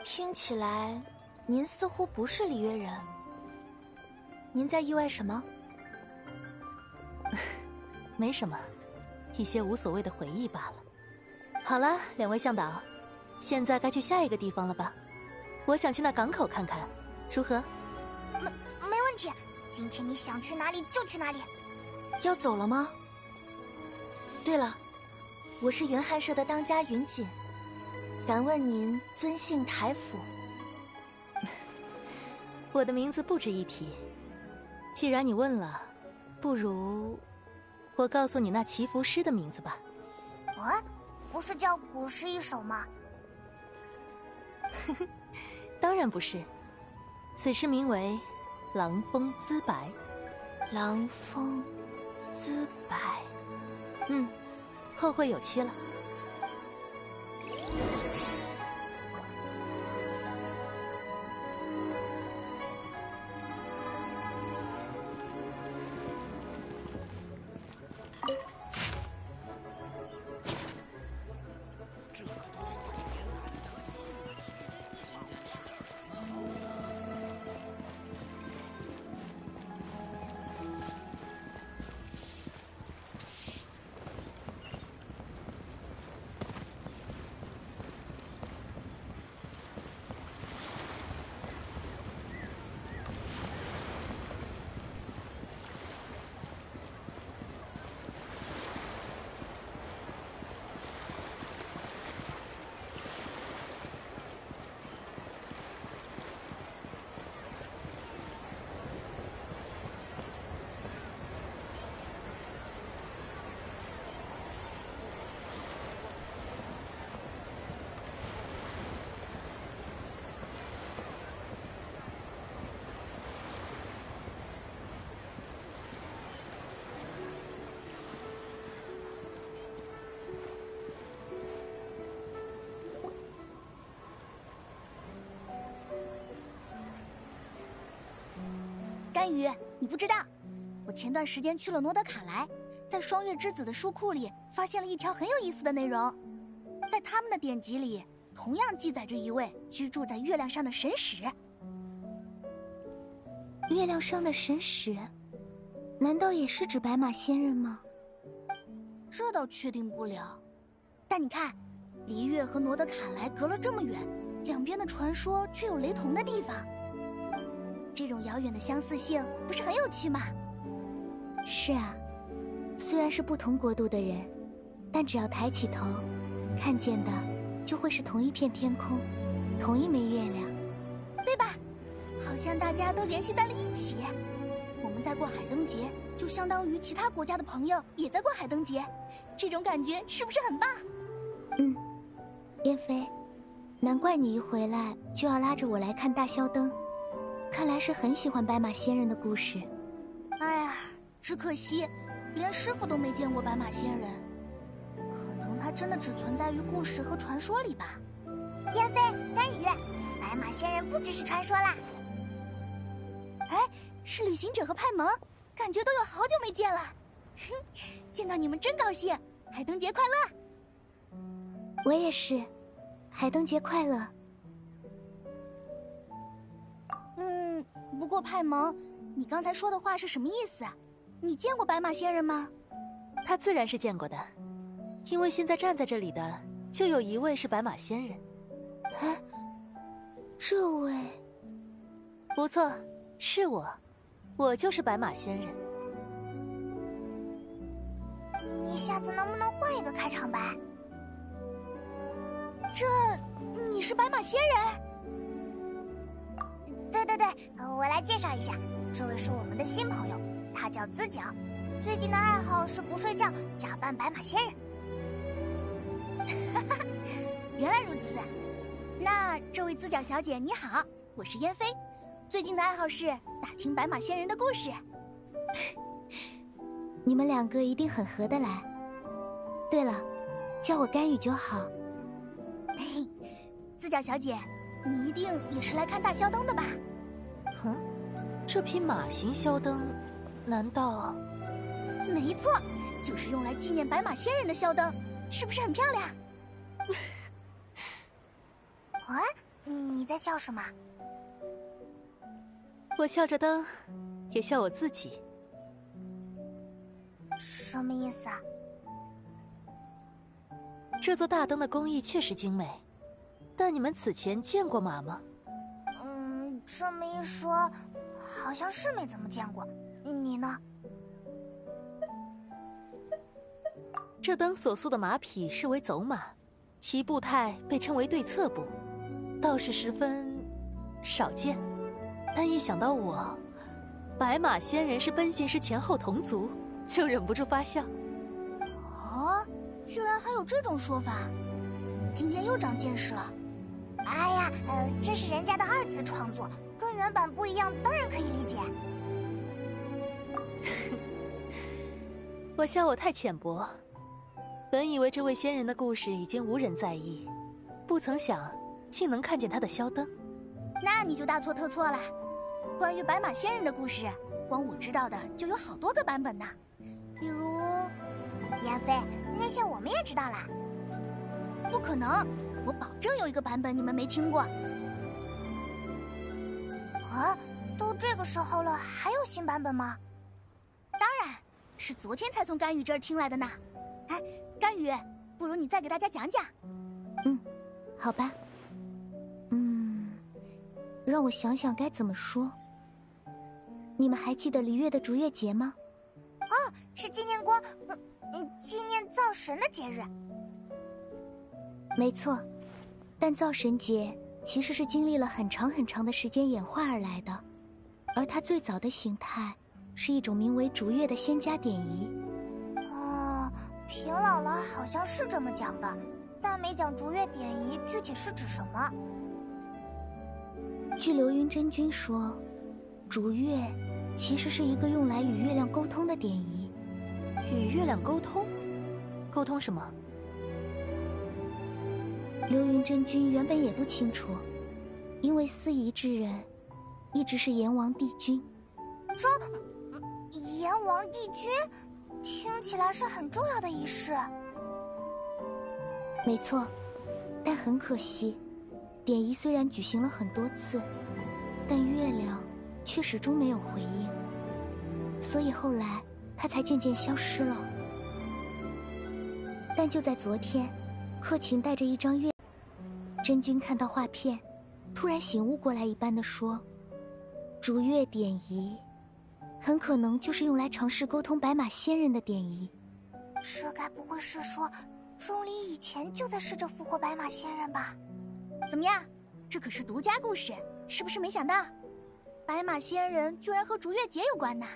Speaker 11: 听起来，您似乎不是璃月人。您在意外什么？
Speaker 10: 没什么，一些无所谓的回忆罢了。好了，两位向导，现在该去下一个地方了吧？我想去那港口看看，如何？
Speaker 11: 没问题，今天你想去哪里就去哪里。要走了吗？对了，我是云汉社的当家云锦，敢问您尊姓台府？
Speaker 10: 我的名字不值一提，既然你问了，不如我告诉你那祈福诗的名字吧。
Speaker 11: 不是叫古诗一首吗？
Speaker 10: 当然不是，此诗名为《狼风姿白》。
Speaker 11: 狼风
Speaker 10: 资白，后会有期了。
Speaker 11: 甘雨，你不知道，我前段时间去了诺德卡莱，在双月之子的书库里发现了一条很有意思的内容。在他们的典籍里，同样记载着一位居住在月亮上的神使。
Speaker 14: 月亮上的神使，难道也是指白马仙人吗？
Speaker 11: 这倒确定不了。但你看，离月和诺德卡莱隔了这么远，两边的传说却有雷同的地方。这种遥远的相似性不是很有趣吗？
Speaker 14: 是啊，虽然是不同国度的人，但只要抬起头，看见的就会是同一片天空，同一枚月亮，
Speaker 11: 对吧？好像大家都联系在了一起。我们在过海灯节，就相当于其他国家的朋友也在过海灯节，这种感觉是不是很棒？
Speaker 14: 燕飞，难怪你一回来就要拉着我来看大霄灯，看来是很喜欢白马仙人的故事。
Speaker 11: 哎呀，只可惜连师傅都没见过白马仙人，可能他真的只存在于故事和传说里吧。
Speaker 1: 燕飞、甘雨，白马仙人不只是传说啦。
Speaker 11: 哎，是旅行者和派蒙，感觉都有好久没见了。见到你们真高兴，海灯节快乐！
Speaker 14: 我也是，海灯节快乐。
Speaker 11: 不过派蒙，你刚才说的话是什么意思？你见过白马仙人吗？
Speaker 10: 他自然是见过的，因为现在站在这里的就有一位是白马仙人。
Speaker 14: 哎，这位……
Speaker 10: 不错，是我就是白马仙人。
Speaker 1: 你下次能不能换一个开场白？
Speaker 11: 你是白马仙人？
Speaker 1: 对，我来介绍一下，这位是我们的新朋友，他叫滋角，最近的爱好是不睡觉，假扮白马仙人。
Speaker 11: 原来如此，那这位滋角小姐你好，我是燕飞，最近的爱好是打听白马仙人的故事。
Speaker 14: 你们两个一定很合得来。对了，叫我甘雨就好。
Speaker 11: 滋角小姐，你一定也是来看大霄灯的吧？
Speaker 10: 这匹马形霄灯，难道……
Speaker 11: 没错，就是用来纪念白马仙人的霄灯，是不是很漂亮？
Speaker 1: 你在笑什么？
Speaker 10: 我笑着灯，也笑我自己。
Speaker 1: 什么意思啊？
Speaker 10: 这座大灯的工艺确实精美，但你们此前见过马吗？
Speaker 1: 这么一说，好像是没怎么见过。你呢？
Speaker 10: 这灯所塑的马匹是为走马，其步态被称为对侧步，倒是十分少见。但一想到我，白马仙人是奔行时前后同足，就忍不住发笑。
Speaker 11: 居然还有这种说法，今天又长见识了。
Speaker 1: 哎呀，这是人家的2次创作，跟原版不一样，当然可以理解。
Speaker 10: 我笑我太浅薄，本以为这位仙人的故事已经无人在意，不曾想竟能看见他的消灯。
Speaker 15: 那你就大错特错了。关于白马仙人的故事，光我知道的就有好多个版本呢。比如，
Speaker 1: 妍飞，那些我们也知道啦。
Speaker 15: 不可能，我保证有一个版本你们没听过。
Speaker 1: 啊，都这个时候了，还有新版本吗？
Speaker 15: 当然，是昨天才从甘雨这儿听来的呢。哎，甘雨，不如你再给大家讲讲。
Speaker 14: 好吧。让我想想该怎么说。你们还记得璃月的逐月节吗？
Speaker 1: 哦，是纪念纪念灶神的节日。
Speaker 14: 没错，但灶神节其实是经历了很长很长的时间演化而来的，而它最早的形态是一种名为逐月的仙家典仪。
Speaker 1: 平姥姥好像是这么讲的，但没讲逐月典仪具体是指什么。
Speaker 14: 据流云真君说，逐月其实是一个用来与月亮沟通的典仪。
Speaker 10: 与月亮沟通？沟通什么？
Speaker 14: 流云真君原本也不清楚，因为司仪之人一直是阎王帝君。
Speaker 1: 阎王帝君听起来是很重要的仪式。
Speaker 14: 没错，但很可惜，典仪虽然举行了很多次，但月亮却始终没有回应，所以后来它才渐渐消失了。但就在昨天，克勤带着一张月，真君看到画片，突然醒悟过来一般的说，逐月典仪很可能就是用来尝试沟通白马仙人的典仪。
Speaker 1: 这该不会是说钟离以前就在试着复活白马仙人吧？
Speaker 15: 怎么样，这可是独家故事，是不是没想到白马仙人居然和逐月节有关呢？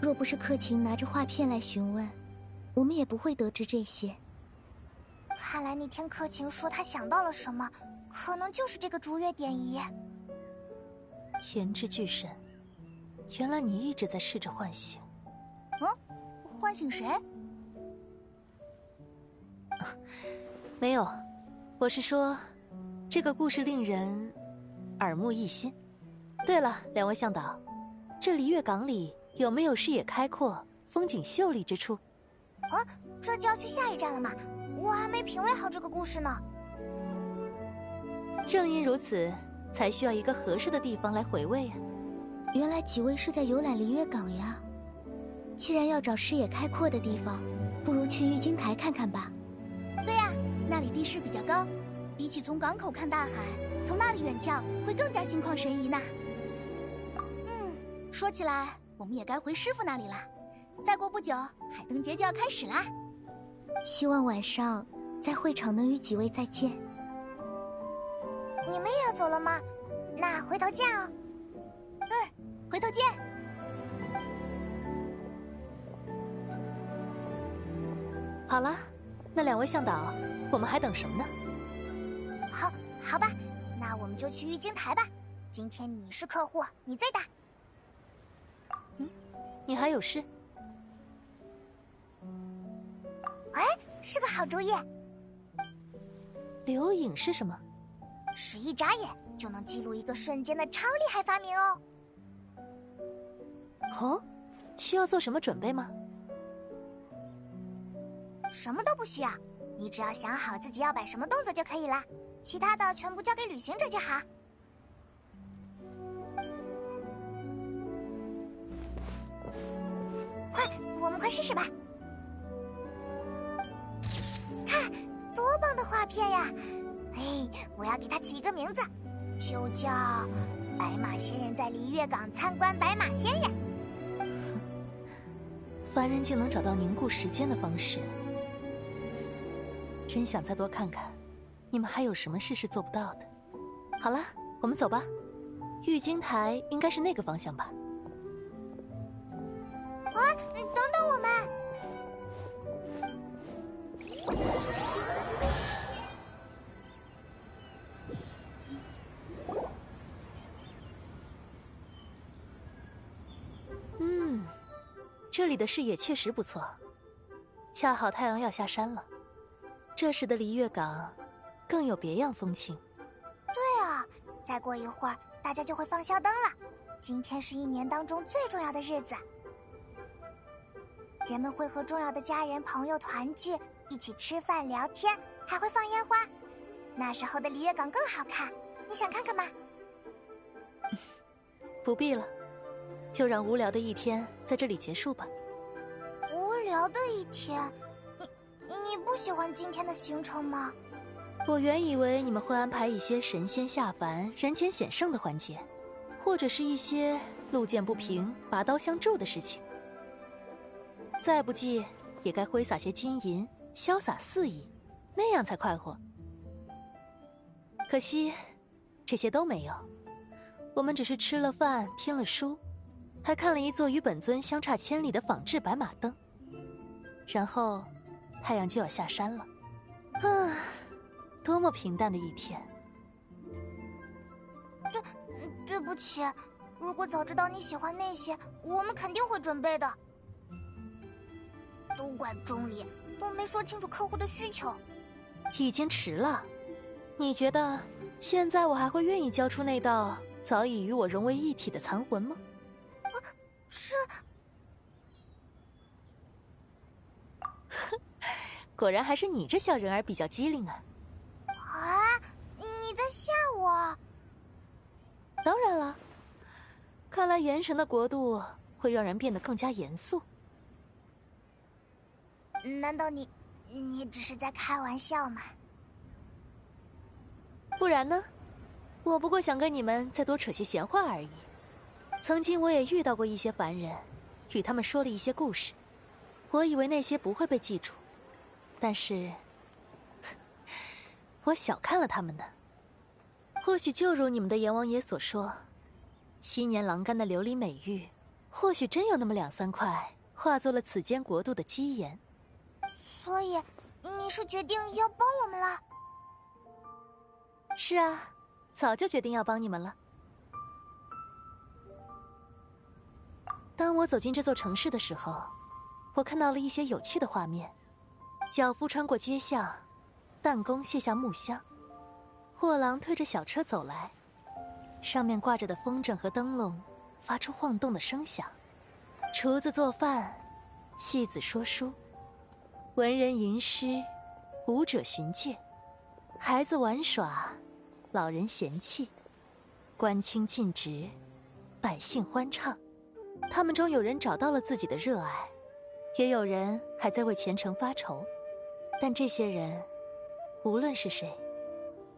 Speaker 14: 若不是克勤拿着画片来询问，我们也不会得知这些。
Speaker 1: 看来那天克勤说他想到了什么，可能就是这个逐月典仪。
Speaker 10: 言之巨神，原来你一直在试着唤醒。
Speaker 15: 唤醒谁？
Speaker 10: 没有，我是说，这个故事令人耳目一新。对了，两位向导，这璃月港里有没有视野开阔、风景秀丽之处？
Speaker 15: 这就要去下一站了嘛，我还没品味好这个故事呢。
Speaker 10: 正因如此，才需要一个合适的地方来回味啊。
Speaker 14: 原来几位是在游览璃月港呀。既然要找视野开阔的地方，不如去玉京台看看吧。
Speaker 15: 对呀，那里地势比较高，比起从港口看大海，从那里远眺会更加心旷神怡呢。说起来，我们也该回师傅那里了。再过不久，海灯节就要开始啦。
Speaker 14: 希望晚上在会场能与几位再见。
Speaker 15: 你们也要走了吗？那回头见哦。回头见。
Speaker 10: 好了，那2位向导，我们还等什么呢？
Speaker 15: 好吧，那我们就去玉京台吧。今天你是客户，你最大。
Speaker 10: 你还有事？
Speaker 15: 哎，是个好主意。
Speaker 10: 留影是什么？
Speaker 15: 是一眨眼就能记录一个瞬间的超厉害发明哦。
Speaker 10: 哦，需要做什么准备吗？
Speaker 15: 什么都不需要，你只要想好自己要摆什么动作就可以了，其他的全部交给旅行者就好。我们快试试吧。看，多棒的画片呀！我要给它起一个名字，就叫《白马仙人在璃月港参观白马仙人》。
Speaker 10: 凡人竟能找到凝固时间的方式，真想再多看看，你们还有什么事是做不到的。好了，我们走吧。玉京台应该是那个方向吧？
Speaker 15: 等等我们！
Speaker 10: 这里的视野确实不错，恰好太阳要下山了，这时的璃月港更有别样风情。
Speaker 15: 对啊，再过一会儿大家就会放宵灯了。今天是一年当中最重要的日子，人们会和重要的家人朋友团聚，一起吃饭聊天，还会放烟花。那时候的璃月港更好看，你想看看吗？
Speaker 10: 不必了，就让无聊的一天在这里结束吧。
Speaker 15: 无聊的一天？你不喜欢今天的行程吗？
Speaker 10: 我原以为你们会安排一些神仙下凡、人间显圣的环节，或者是一些路见不平、拔刀相助的事情。再不济，也该挥洒些金银，潇洒肆意，那样才快活。可惜，这些都没有。我们只是吃了饭，听了书，还看了一座与本尊相差千里的仿制白马灯，然后太阳就要下山了。多么平淡的一天。
Speaker 15: 对不起，如果早知道你喜欢那些，我们肯定会准备的。都怪钟离，都没说清楚客户的需求。
Speaker 10: 已经迟了，你觉得现在我还会愿意交出那道早已与我融为一体的残魂吗？果然还是你这小人儿比较机灵啊！
Speaker 15: 你在吓我？
Speaker 10: 当然了，看来元神的国度会让人变得更加严肃。
Speaker 15: 难道你只是在开玩笑吗？
Speaker 10: 不然呢？我不过想跟你们再多扯些闲话而已。曾经我也遇到过一些凡人，与他们说了一些故事，我以为那些不会被记住，但是我小看了他们呢。或许就如你们的阎王爷所说，昔年郎干的琉璃美玉，或许真有那么2、3块化作了此间国度的基岩。
Speaker 15: 所以你是决定要帮我们了？
Speaker 10: 是啊，早就决定要帮你们了。当我走进这座城市的时候，我看到了一些有趣的画面。脚夫穿过街巷，弹弓卸下木箱，货郎推着小车走来，上面挂着的风筝和灯笼发出晃动的声响。厨子做饭，戏子说书，文人吟诗，武者寻戒，孩子玩耍，老人闲憩，官清尽职，百姓欢畅。他们中有人找到了自己的热爱，也有人还在为前程发愁。但这些人，无论是谁，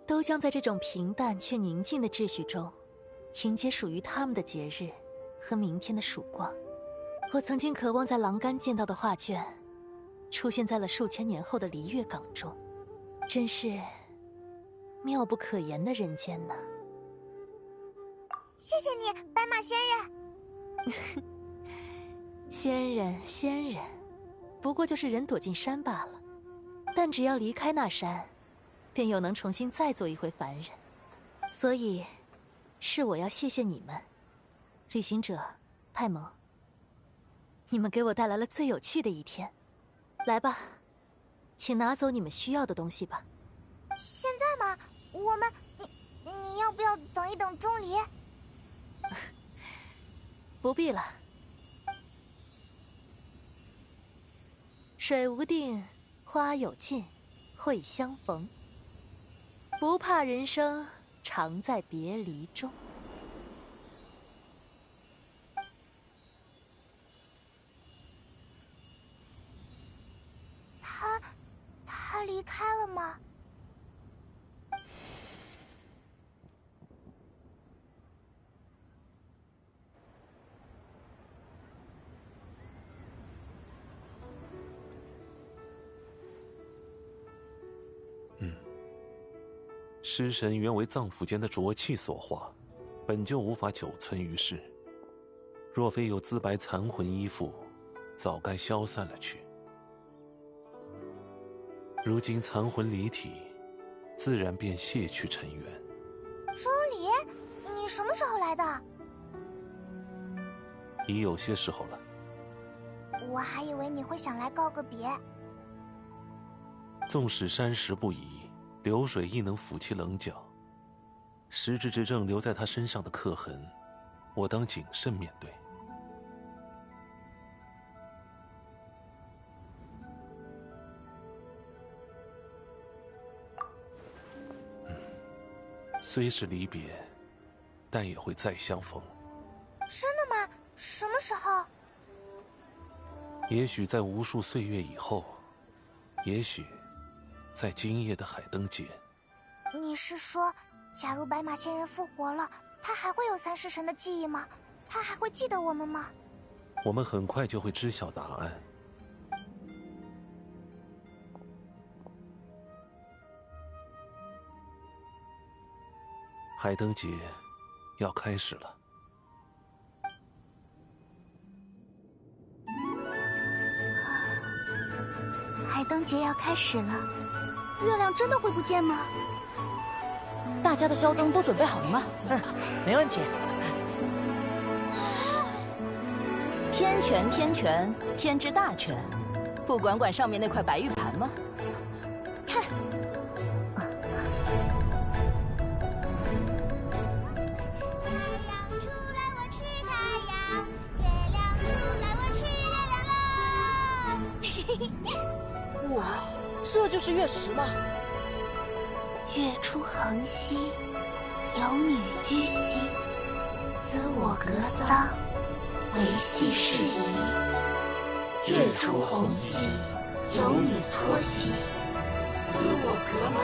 Speaker 10: 都将在这种平淡却宁静的秩序中，迎接属于他们的节日和明天的曙光。我曾经渴望在栏杆见到的画卷，出现在了数千年后的璃月港中，真是妙不可言的人间呢。
Speaker 15: 谢谢你，白马仙人。
Speaker 10: 仙人，不过就是人躲进山罢了。但只要离开那山，便又能重新再做一回凡人。所以，是我要谢谢你们，旅行者、派蒙。你们给我带来了最有趣的一天。来吧，请拿走你们需要的东西吧。
Speaker 15: 现在吗？你要不要等一等钟离？
Speaker 10: 不必了。水无定，花有尽，会相逢。不怕人生常在别离中。
Speaker 15: 他离开了吗？
Speaker 16: 尸神原为脏腑间的浊气所化，本就无法久存于世。若非有资白残魂依附，早该消散了去。如今残魂离体，自然便卸去尘缘。
Speaker 15: 钟离，你什么时候来的？
Speaker 16: 已有些时候了。
Speaker 15: 我还以为你会想来告个别。
Speaker 16: 纵使山石不移，流水亦能抚其棱角。时至之症留在他身上的刻痕，我当谨慎面对。虽是离别，但也会再相逢。
Speaker 15: 真的吗？什么时候？
Speaker 16: 也许在无数岁月以后，也许在今夜的海灯节。
Speaker 15: 你是说，假如白马仙人复活了，他还会有三尸神的记忆吗？他还会记得我们吗？
Speaker 16: 我们很快就会知晓答案。海灯节要开始了。
Speaker 14: 海灯节要开始了，月亮真的会不见吗？
Speaker 6: 大家的宵灯都准备好了吗？
Speaker 13: 没问题。
Speaker 6: 天权，天权，天之大权，不管管上面那块白玉盘吗？
Speaker 14: 看。
Speaker 6: 哇，这就是月食吗？
Speaker 14: 月出横溪，有女居兮，兹我格桑，为系事宜。月出红兮，有女撮兮，兹我格马，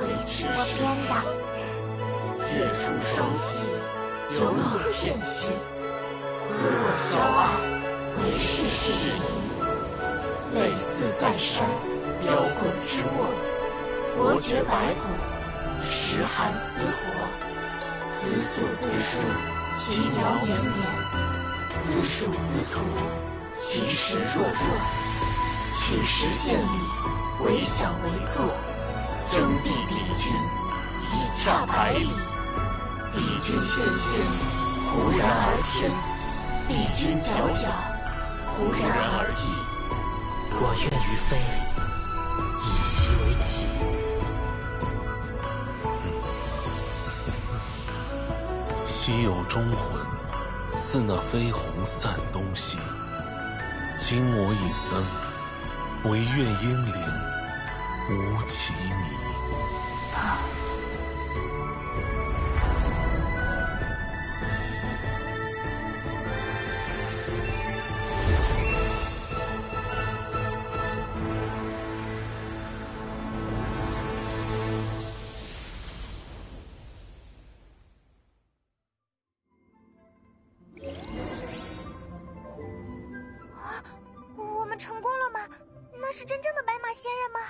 Speaker 14: 为赤事宜。月出收兮，有女片兮，兹我萧爱，为事事宜。类似在山，标棍之握，伯爵白骨，时寒思火。自诉自述，其苗绵绵；自述自吐，其实若若。取实见理，为想为作。征必比君，以洽百里。比君纤纤，忽然而天；比君皎皎，忽然而际。
Speaker 17: 我愿于非，以其为己。
Speaker 16: 昔有忠魂，似那飞鸿散东西。今我引灯，惟愿英灵无其名。
Speaker 15: 我们成功了吗？那是真正的白马仙人吗？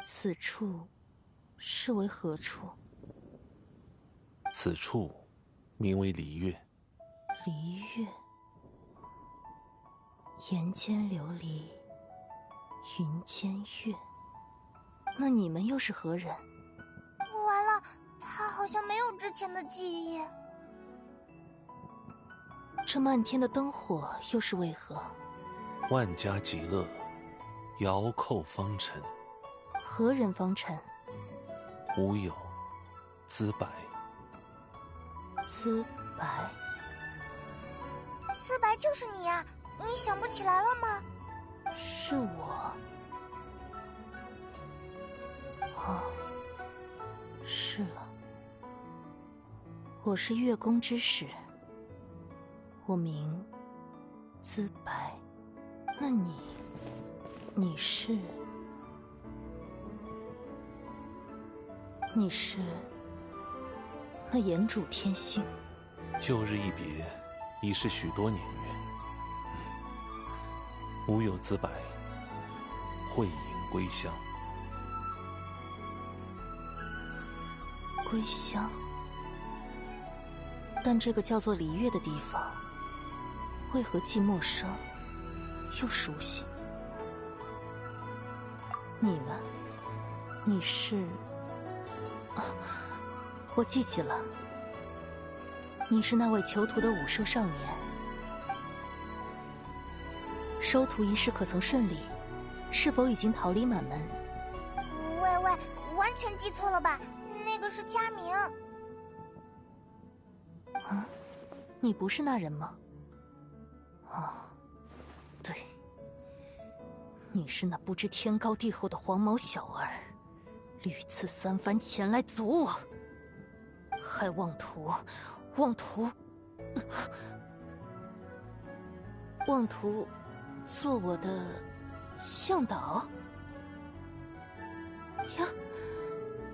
Speaker 10: 此处是为何处？
Speaker 16: 此处名为璃月。
Speaker 10: 璃月，岩间琉璃，云间月。那你们又是何人？
Speaker 15: 完了，他好像没有之前的记忆。
Speaker 10: 这漫天的灯火又是为何？
Speaker 16: 万家极乐，遥叩方尘。
Speaker 10: 何人方尘？
Speaker 16: 吾有资白。
Speaker 10: 资白？
Speaker 15: 资白就是你呀，你想不起来了吗？
Speaker 10: 是我。哦，是了，我是月宫之使，我名资白。那你是？你是那岩主天星。
Speaker 16: 旧日一别，已是许多年月。吾有资白，会迎归乡。
Speaker 10: 归乡？但这个叫做璃月的地方，为何既陌生又熟悉？你是？我记起了，你是那位囚徒的武兽少年。收徒一事可曾顺利？是否已经逃离满门？
Speaker 15: 喂，完全记错了吧？那个是佳明。
Speaker 10: 啊，你不是那人吗？哦，对，你是那不知天高地厚的黄毛小儿。屡次三番前来阻我，还妄图做我的向导呀？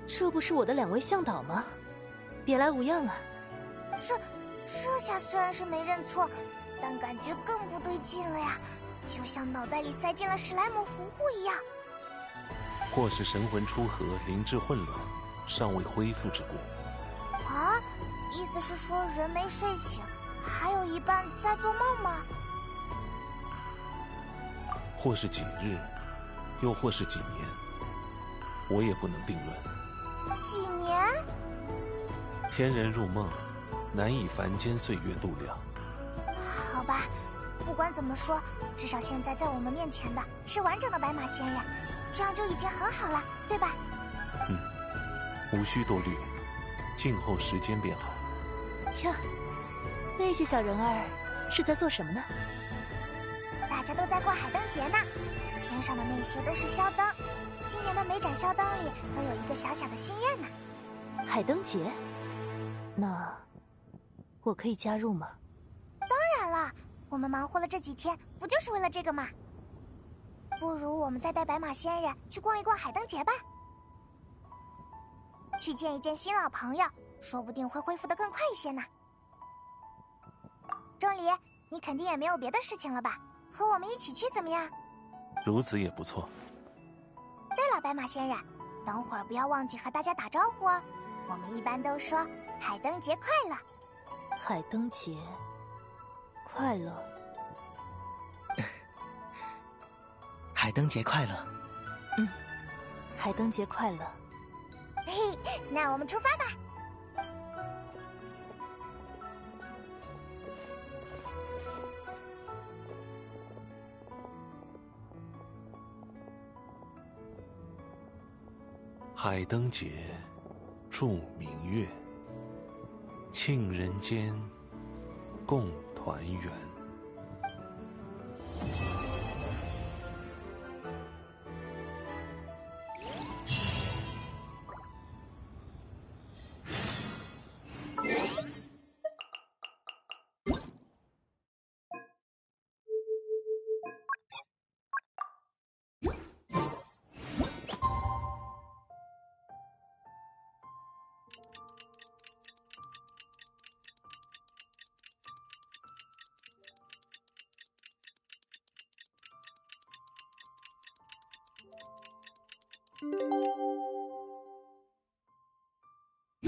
Speaker 10: 这不是我的2位向导吗？别来无恙啊！
Speaker 15: 这下虽然是没认错，但感觉更不对劲了呀，就像脑袋里塞进了史莱姆糊糊一样。
Speaker 16: 或是神魂出河，灵智混乱，尚未恢复之故。
Speaker 15: 啊，意思是说人没睡醒，还有一半在做梦吗？
Speaker 16: 或是几日，又或是几年，我也不能定论。
Speaker 15: 几年？
Speaker 16: 天人入梦，难以凡间岁月度量。
Speaker 15: 好吧，不管怎么说，至少现在在我们面前的是完整的白马仙人。这样就已经很好了，对吧？
Speaker 16: 无需多虑，静候时间便好。
Speaker 10: 呀，那些小人儿是在做什么呢？
Speaker 15: 大家都在过海灯节呢，天上的那些都是宵灯，今年的每盏宵灯里都有一个小小的心愿呢。
Speaker 10: 海灯节？那我可以加入吗？
Speaker 15: 当然了，我们忙活了这几天，不就是为了这个吗？不如我们再带白马仙人去逛一逛海灯节吧，去见一见新老朋友，说不定会恢复得更快一些呢。钟离，你肯定也没有别的事情了吧？和我们一起去怎么样？
Speaker 16: 如此也不错。
Speaker 15: 对了，白马仙人，等会儿不要忘记和大家打招呼哦。我们一般都说海灯节快乐。
Speaker 10: 海灯节快乐。
Speaker 17: 海灯节快乐。
Speaker 10: 海灯节快乐。
Speaker 15: 嘿，那我们出发吧。
Speaker 16: 海灯节，祝明月，庆人间，共团圆。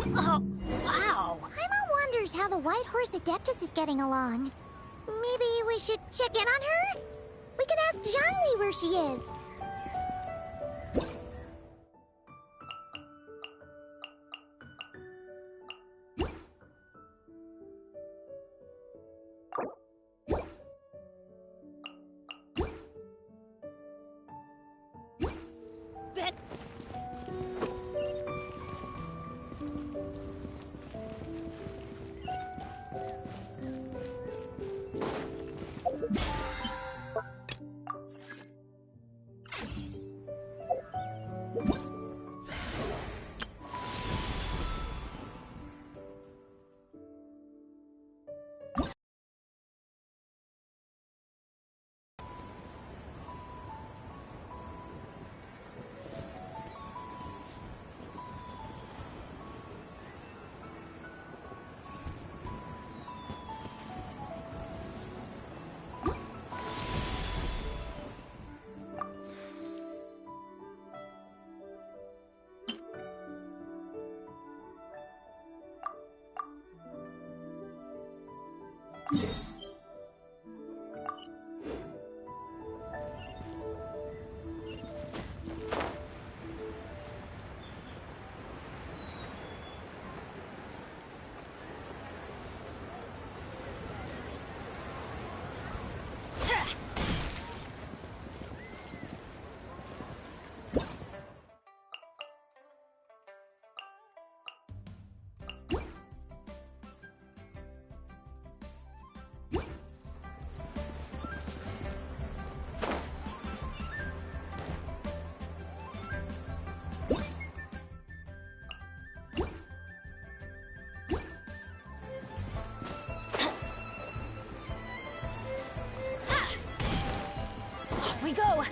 Speaker 1: Oh, wow! Paimon wonders how the White Horse Adeptus is getting along. Maybe we should check in on her? We can ask Zhangli where she is.
Speaker 6: We go!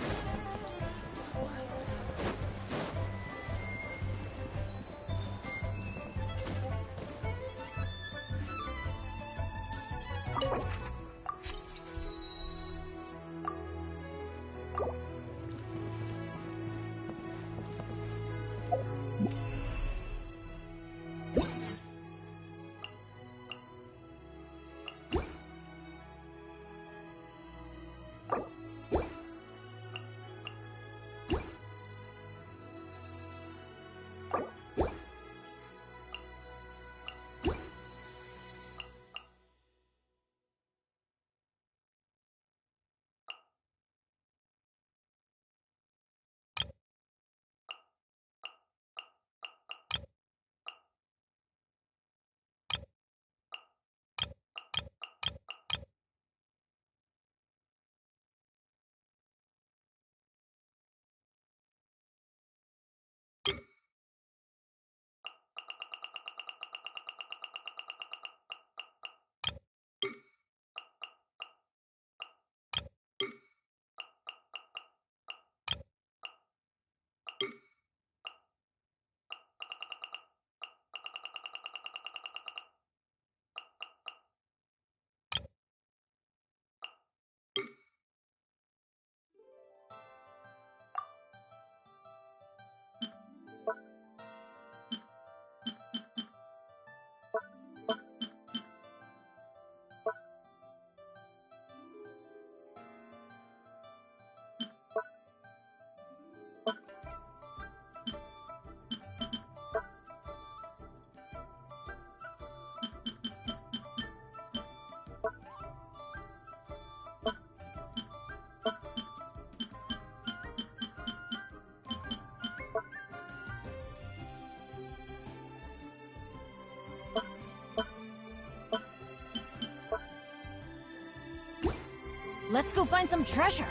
Speaker 6: Let's go find some treasure.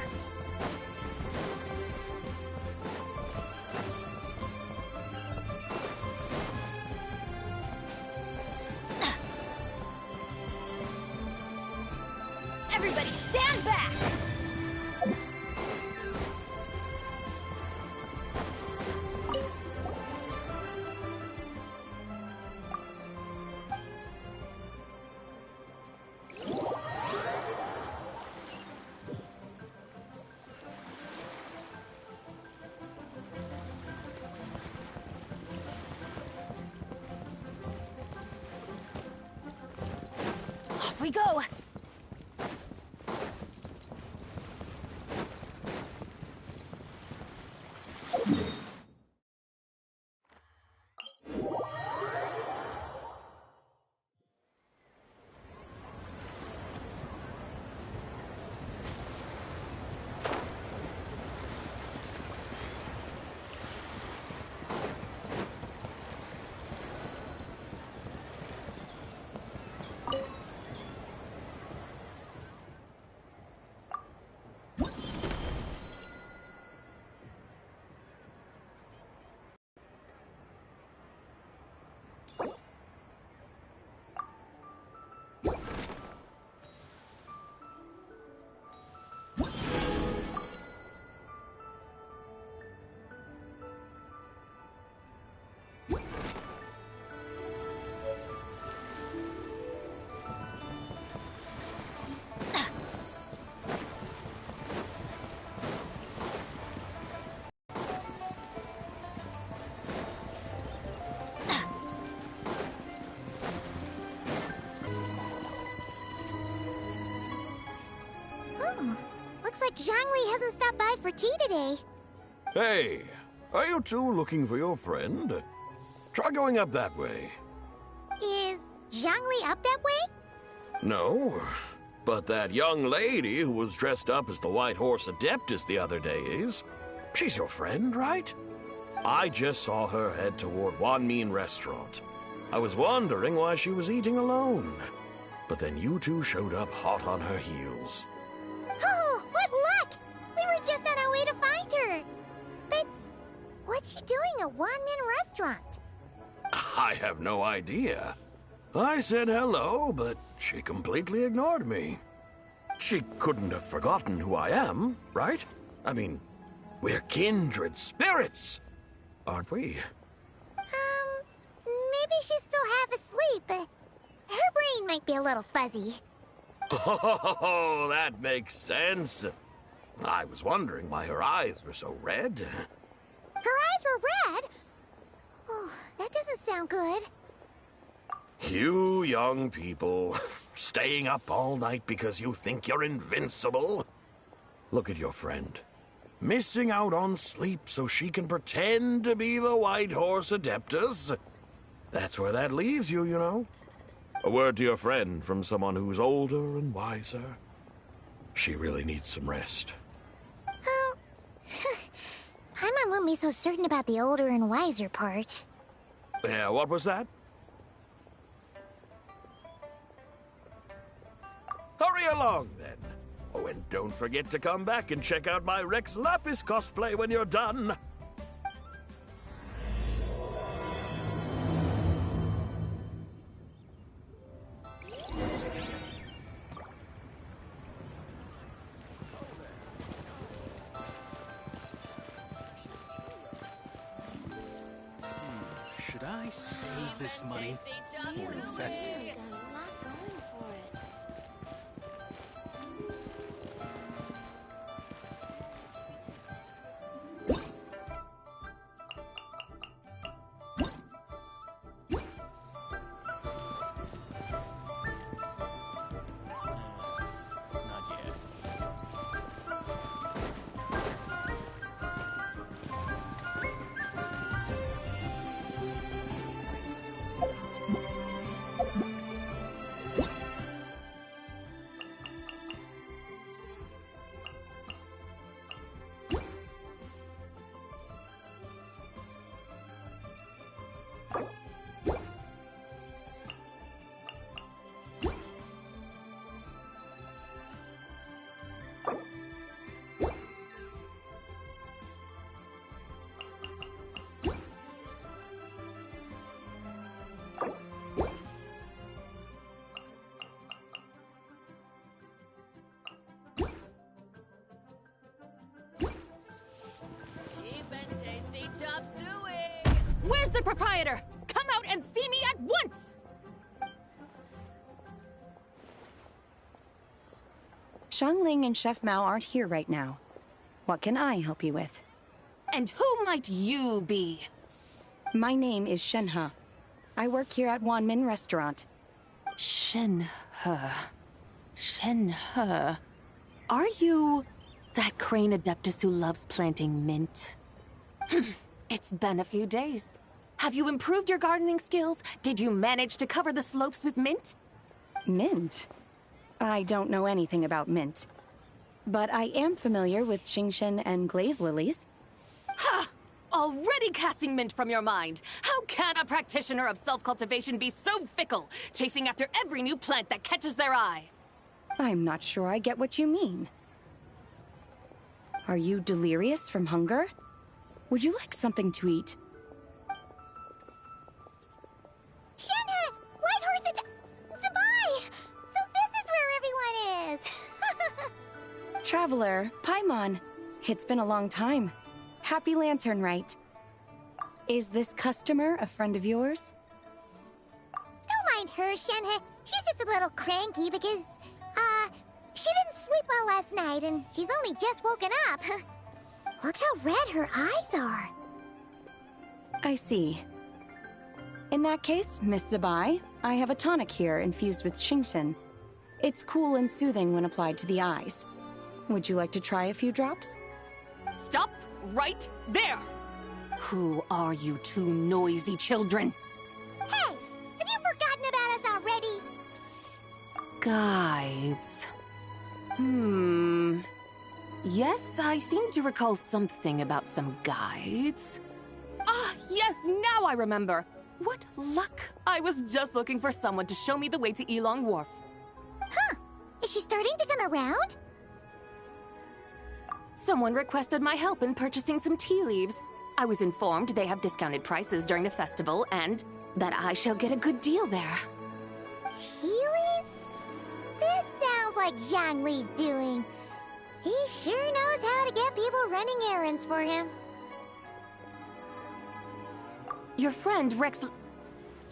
Speaker 6: Everybody stand back! Off we go!
Speaker 1: Looks like Zhangli hasn't stopped by for tea today.
Speaker 18: Hey, are you two looking for your friend? Try going up that way.
Speaker 1: Is Zhangli up that way?
Speaker 18: No, but that young lady who was dressed up as the White Horse Adeptus the other day is. She's your friend, right? I just saw her head toward Wanmin Restaurant. I was wondering why she was eating alone. But then you two showed up hot on her heels.
Speaker 1: Oh, what luck! We were just on our way to find her. But what's she doing at Wanmin Restaurant?
Speaker 18: I have no idea. I said hello, but she completely ignored me. She couldn't have forgotten who I am, right? I mean, we're kindred spirits, aren't we?
Speaker 1: Maybe she's still half asleep, but her brain might be a little fuzzy.
Speaker 18: Oh, that makes sense. I was wondering why her eyes were so red.
Speaker 1: Her eyes were red? Oh, that doesn't sound good.
Speaker 18: You young people, staying up all night because you think you're invincible. Look at your friend. Missing out on sleep so she can pretend to be the White Horse Adeptus. That's where that leaves you, you know. A word to your friend from someone who's older and wiser. She really needs some rest.
Speaker 1: Paimon wouldn't be so certain about the older and wiser part.
Speaker 18: Yeah, what was that? Hurry along, then. Oh, and don't forget to come back and check out my Rex Lapis cosplay when you're done.
Speaker 7: Should I save this money or invest it?
Speaker 3: Where's the proprietor? Come out and see me at once!
Speaker 19: Xiangling and Chef Mao aren't here right now. What can I help you with?
Speaker 3: And who might you be?
Speaker 19: My name is Shenhe. I work here at Wanmin Restaurant.
Speaker 8: Shenhe. Shenhe. Are you that crane adeptus who loves planting mint? It's been a few days. Have you improved your gardening skills? Did you manage to cover the slopes with mint?
Speaker 19: Mint? I don't know anything about mint. But I am familiar with Qingshen and glaze lilies.
Speaker 3: Ha! Already casting mint from your mind. How can a practitioner of self-cultivation be so fickle, chasing after every new plant that catches their eye?
Speaker 19: I'm not sure I get what you mean. Are you delirious from hunger? Would you like something to eat?
Speaker 1: Shenhe! Whitehorse and Zabai! So this is where everyone is!
Speaker 19: Traveler, Paimon. It's been a long time. Happy Lantern, right? Is this customer a friend of yours?
Speaker 1: Don't mind her, Shenhe. She's just a little cranky because, she didn't sleep well last night and she's only just woken up. Look how red her eyes are.
Speaker 19: I see. In that case, Miss Zabai, I have a tonic here infused with Qingshen. It's cool and soothing when applied to the eyes. Would you like to try a few drops?
Speaker 3: Stop right there! Who are you two noisy children?
Speaker 1: Hey! Have you forgotten about us already?
Speaker 8: Guides. Yes, I seem to recall something about some guides.
Speaker 3: Ah, yes, now I remember. What luck! I was just looking for someone to show me the way to Elong Wharf.
Speaker 1: Huh. Is she starting to come around?
Speaker 8: Someone requested my help in purchasing some tea leaves. I was informed they have discounted prices during the festival and that I shall get a good deal there.
Speaker 1: Tea leaves? This sounds like Zhongli's doing. He sure knows how to get people running errands for him.
Speaker 8: Your friend Rex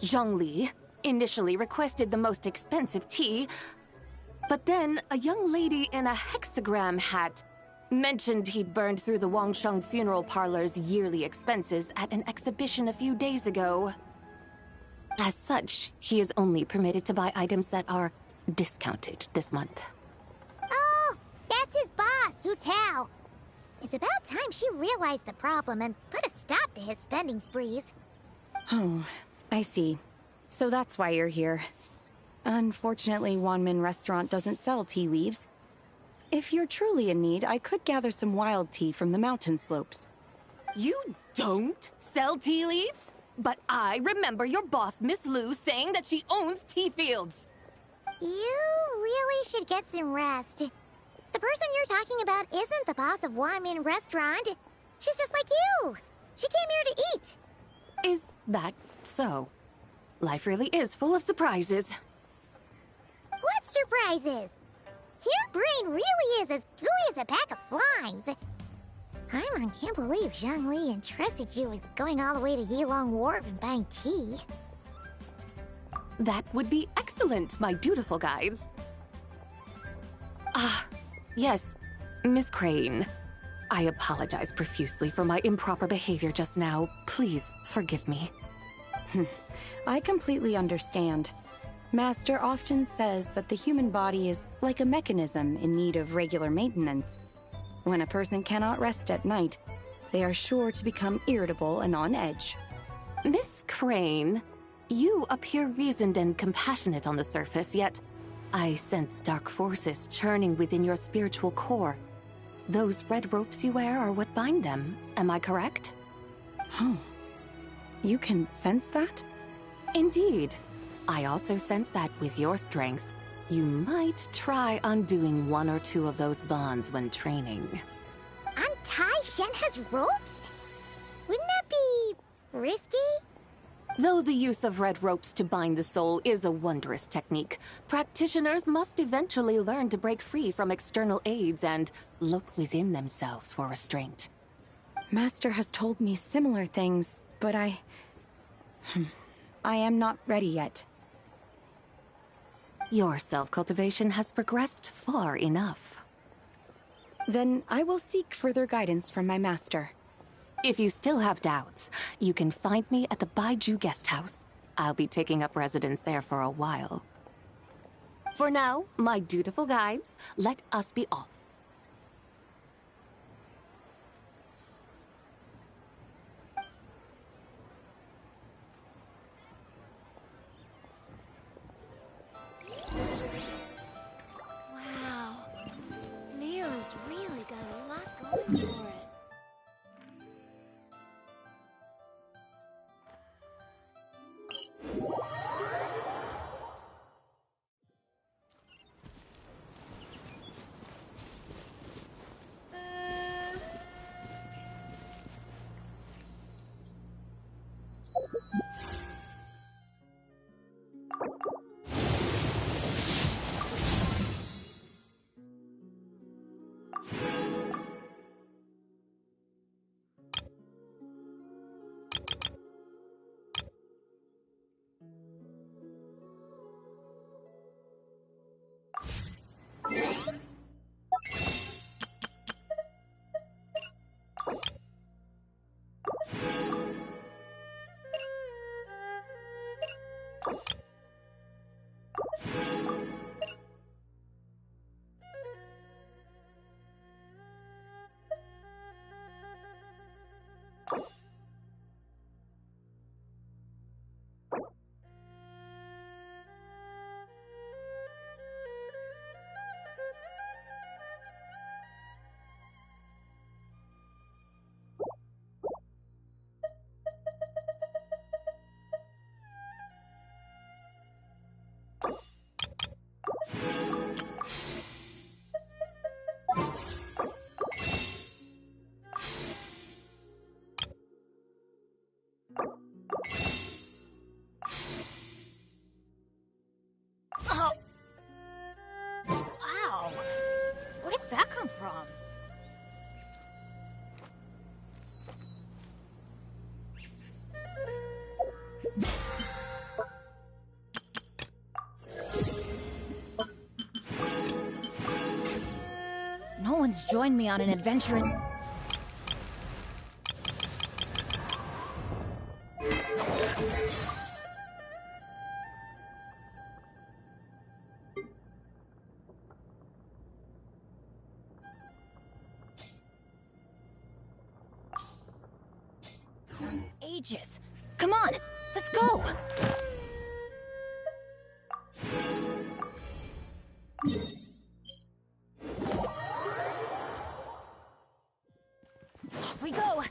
Speaker 8: Zhongli initially requested the most expensive tea, but then a young lady in a hexagram hat mentioned he'd burned through the Wangsheng Funeral Parlor's yearly expenses at an exhibition a few days ago. As such, he is only permitted to buy items that are discounted this month.
Speaker 1: Oh, that's his boss, Hu Tao. It's about time she realized the problem and put a stop to his spending sprees.
Speaker 19: Oh, I see. So that's why you're here. Unfortunately, Wanmin Restaurant doesn't sell tea leaves. If you're truly in need, I could gather some wild tea from the mountain slopes.
Speaker 3: You don't sell tea leaves? But I remember your boss, Miss Lu, saying that she owns tea fields.
Speaker 1: You really should get some rest. The person you're talking about isn't the boss of Wanmin Restaurant. She's just like you. She came here to eat.
Speaker 8: Is that so? Life really is full of surprises.
Speaker 1: What surprises? Your brain really is as gooey as a pack of slimes. Paimon can't believe Zhongli entrusted you with going all the way to Yilong Wharf and buying tea.
Speaker 8: That would be excellent, my dutiful guides. Ah, yes, Miss Crane. I apologize profusely for my improper behavior just now. Please forgive me.
Speaker 19: I completely understand. Master often says that the human body is like a mechanism in need of regular maintenance. When a person cannot rest at night, they are sure to become irritable and on edge.
Speaker 8: Miss Crane, you appear reasoned and compassionate on the surface, yet I sense dark forces churning within your spiritual core. Those red ropes you wear are what bind them, am I correct?
Speaker 19: Oh, you can sense that?
Speaker 8: Indeed. I also sense that with your strength, you might try undoing one or two of those bonds when training.
Speaker 1: Untie Shenhe's ropes? Wouldn't that be risky?
Speaker 8: Though the use of red ropes to bind the soul is a wondrous technique, practitioners must eventually learn to break free from external aids and look within themselves for restraint.
Speaker 19: Master has told me similar things, but I I am not ready yet.
Speaker 8: Your self-cultivation has progressed far enough.
Speaker 19: Then I will seek further guidance from my master.
Speaker 8: If you still have doubts, you can find me at the Baiju guest house. I'll be taking up residence there for a while. For now, my dutiful guides, let us be off.
Speaker 15: Wow. Nero's really got a lot going for it.
Speaker 6: Oh! Wow! Where did that come from? No one's joined me on an adventure in... ages. Come on, let's go! Off we go!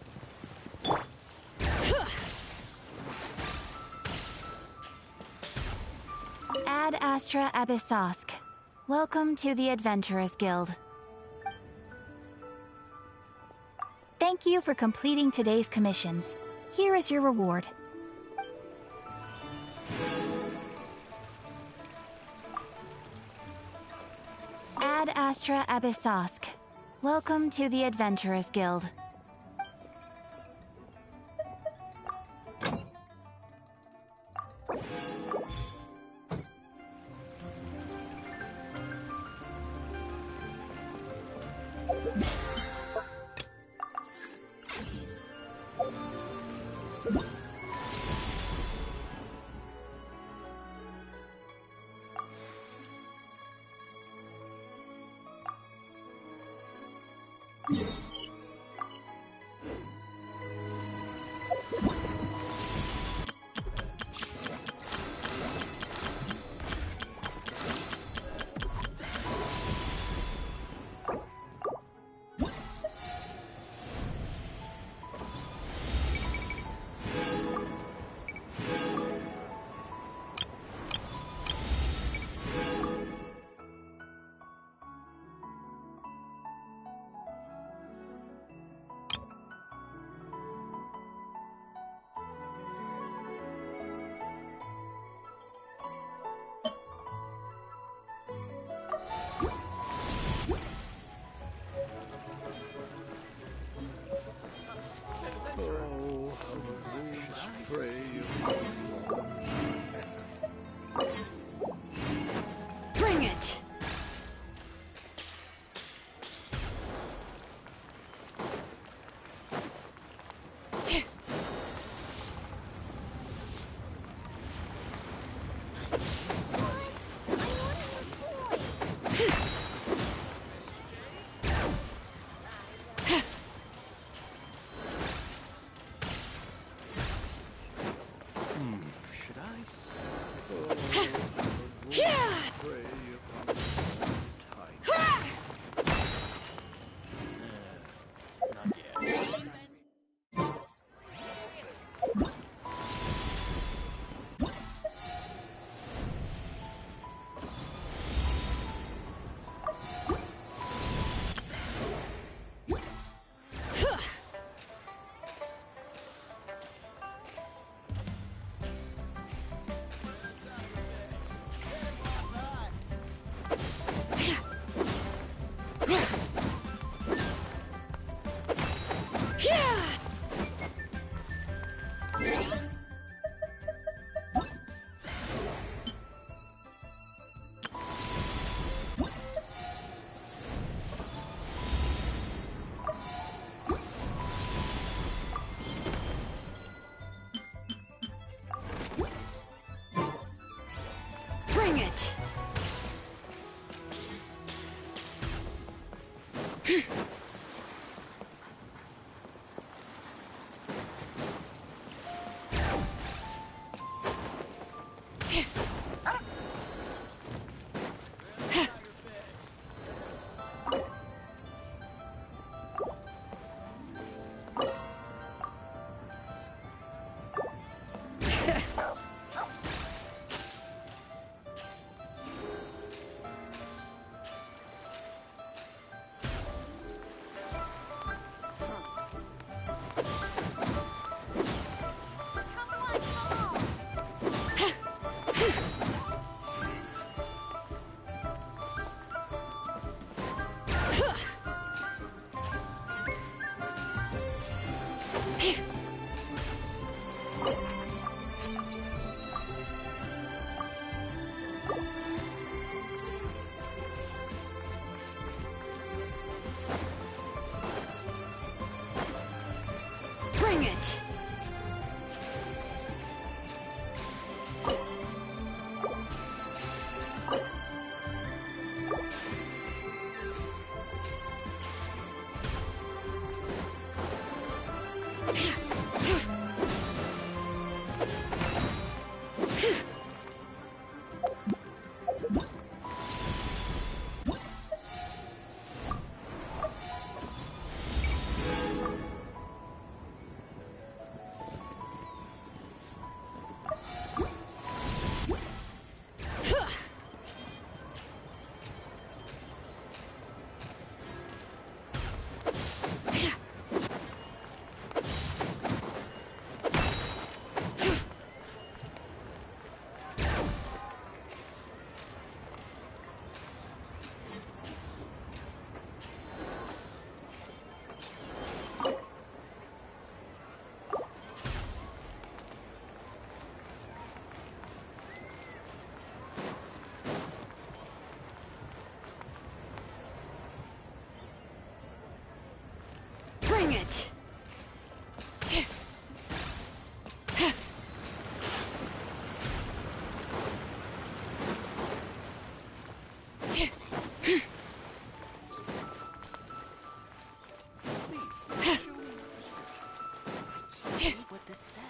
Speaker 11: Ad Astra Abyssosk. Welcome to the Adventurers Guild. Thank you for completing today's commissions. Here is your reward. Ad Astra Abyssosk. Welcome to the Adventurers Guild.
Speaker 3: Bring it! Bring it! Bring it!
Speaker 2: What this says.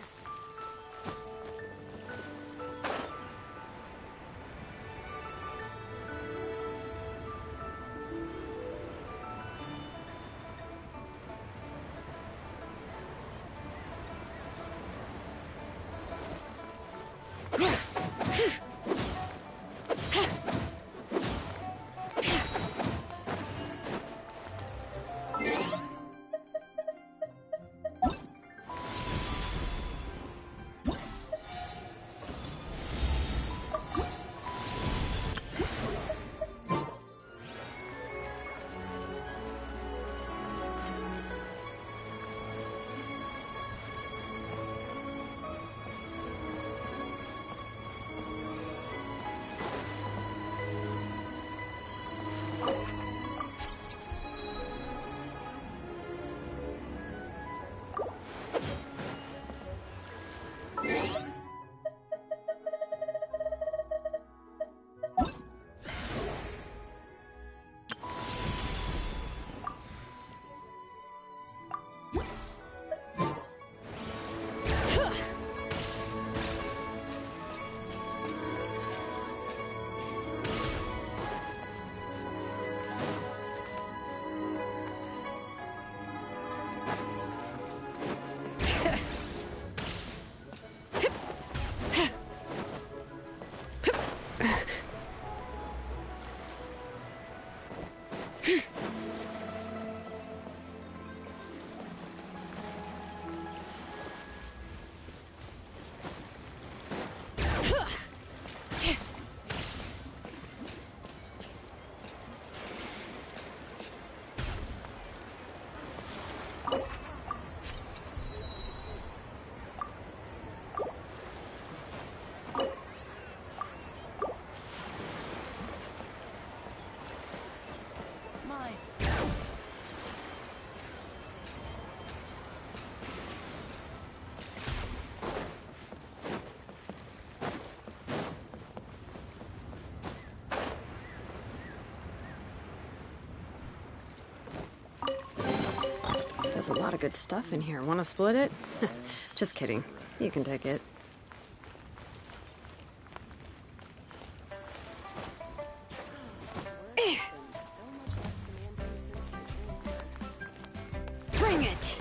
Speaker 20: There's a lot of good stuff in here. Want to split it? Just kidding. You can take it. Bring it!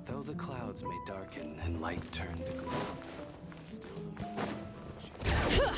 Speaker 21: Though the clouds may darken and light turn to gloom, still the moon will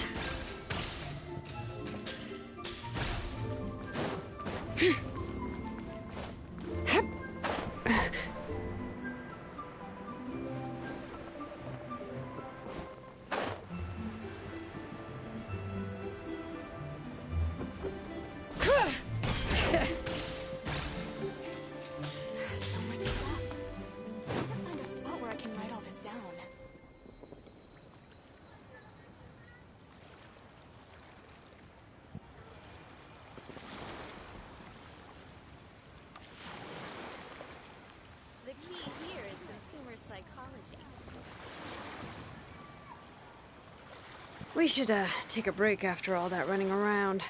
Speaker 20: We should, take a break after all that running around.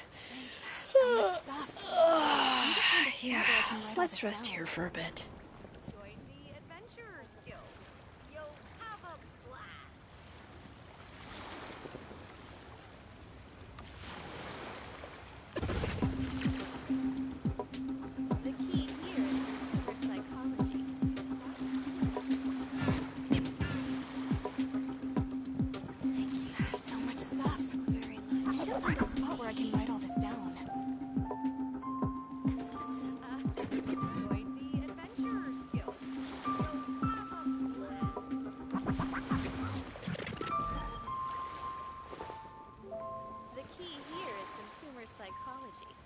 Speaker 10: So much stuff.
Speaker 20: Yeah, let's rest here for a bit.
Speaker 22: The key here is consumer psychology.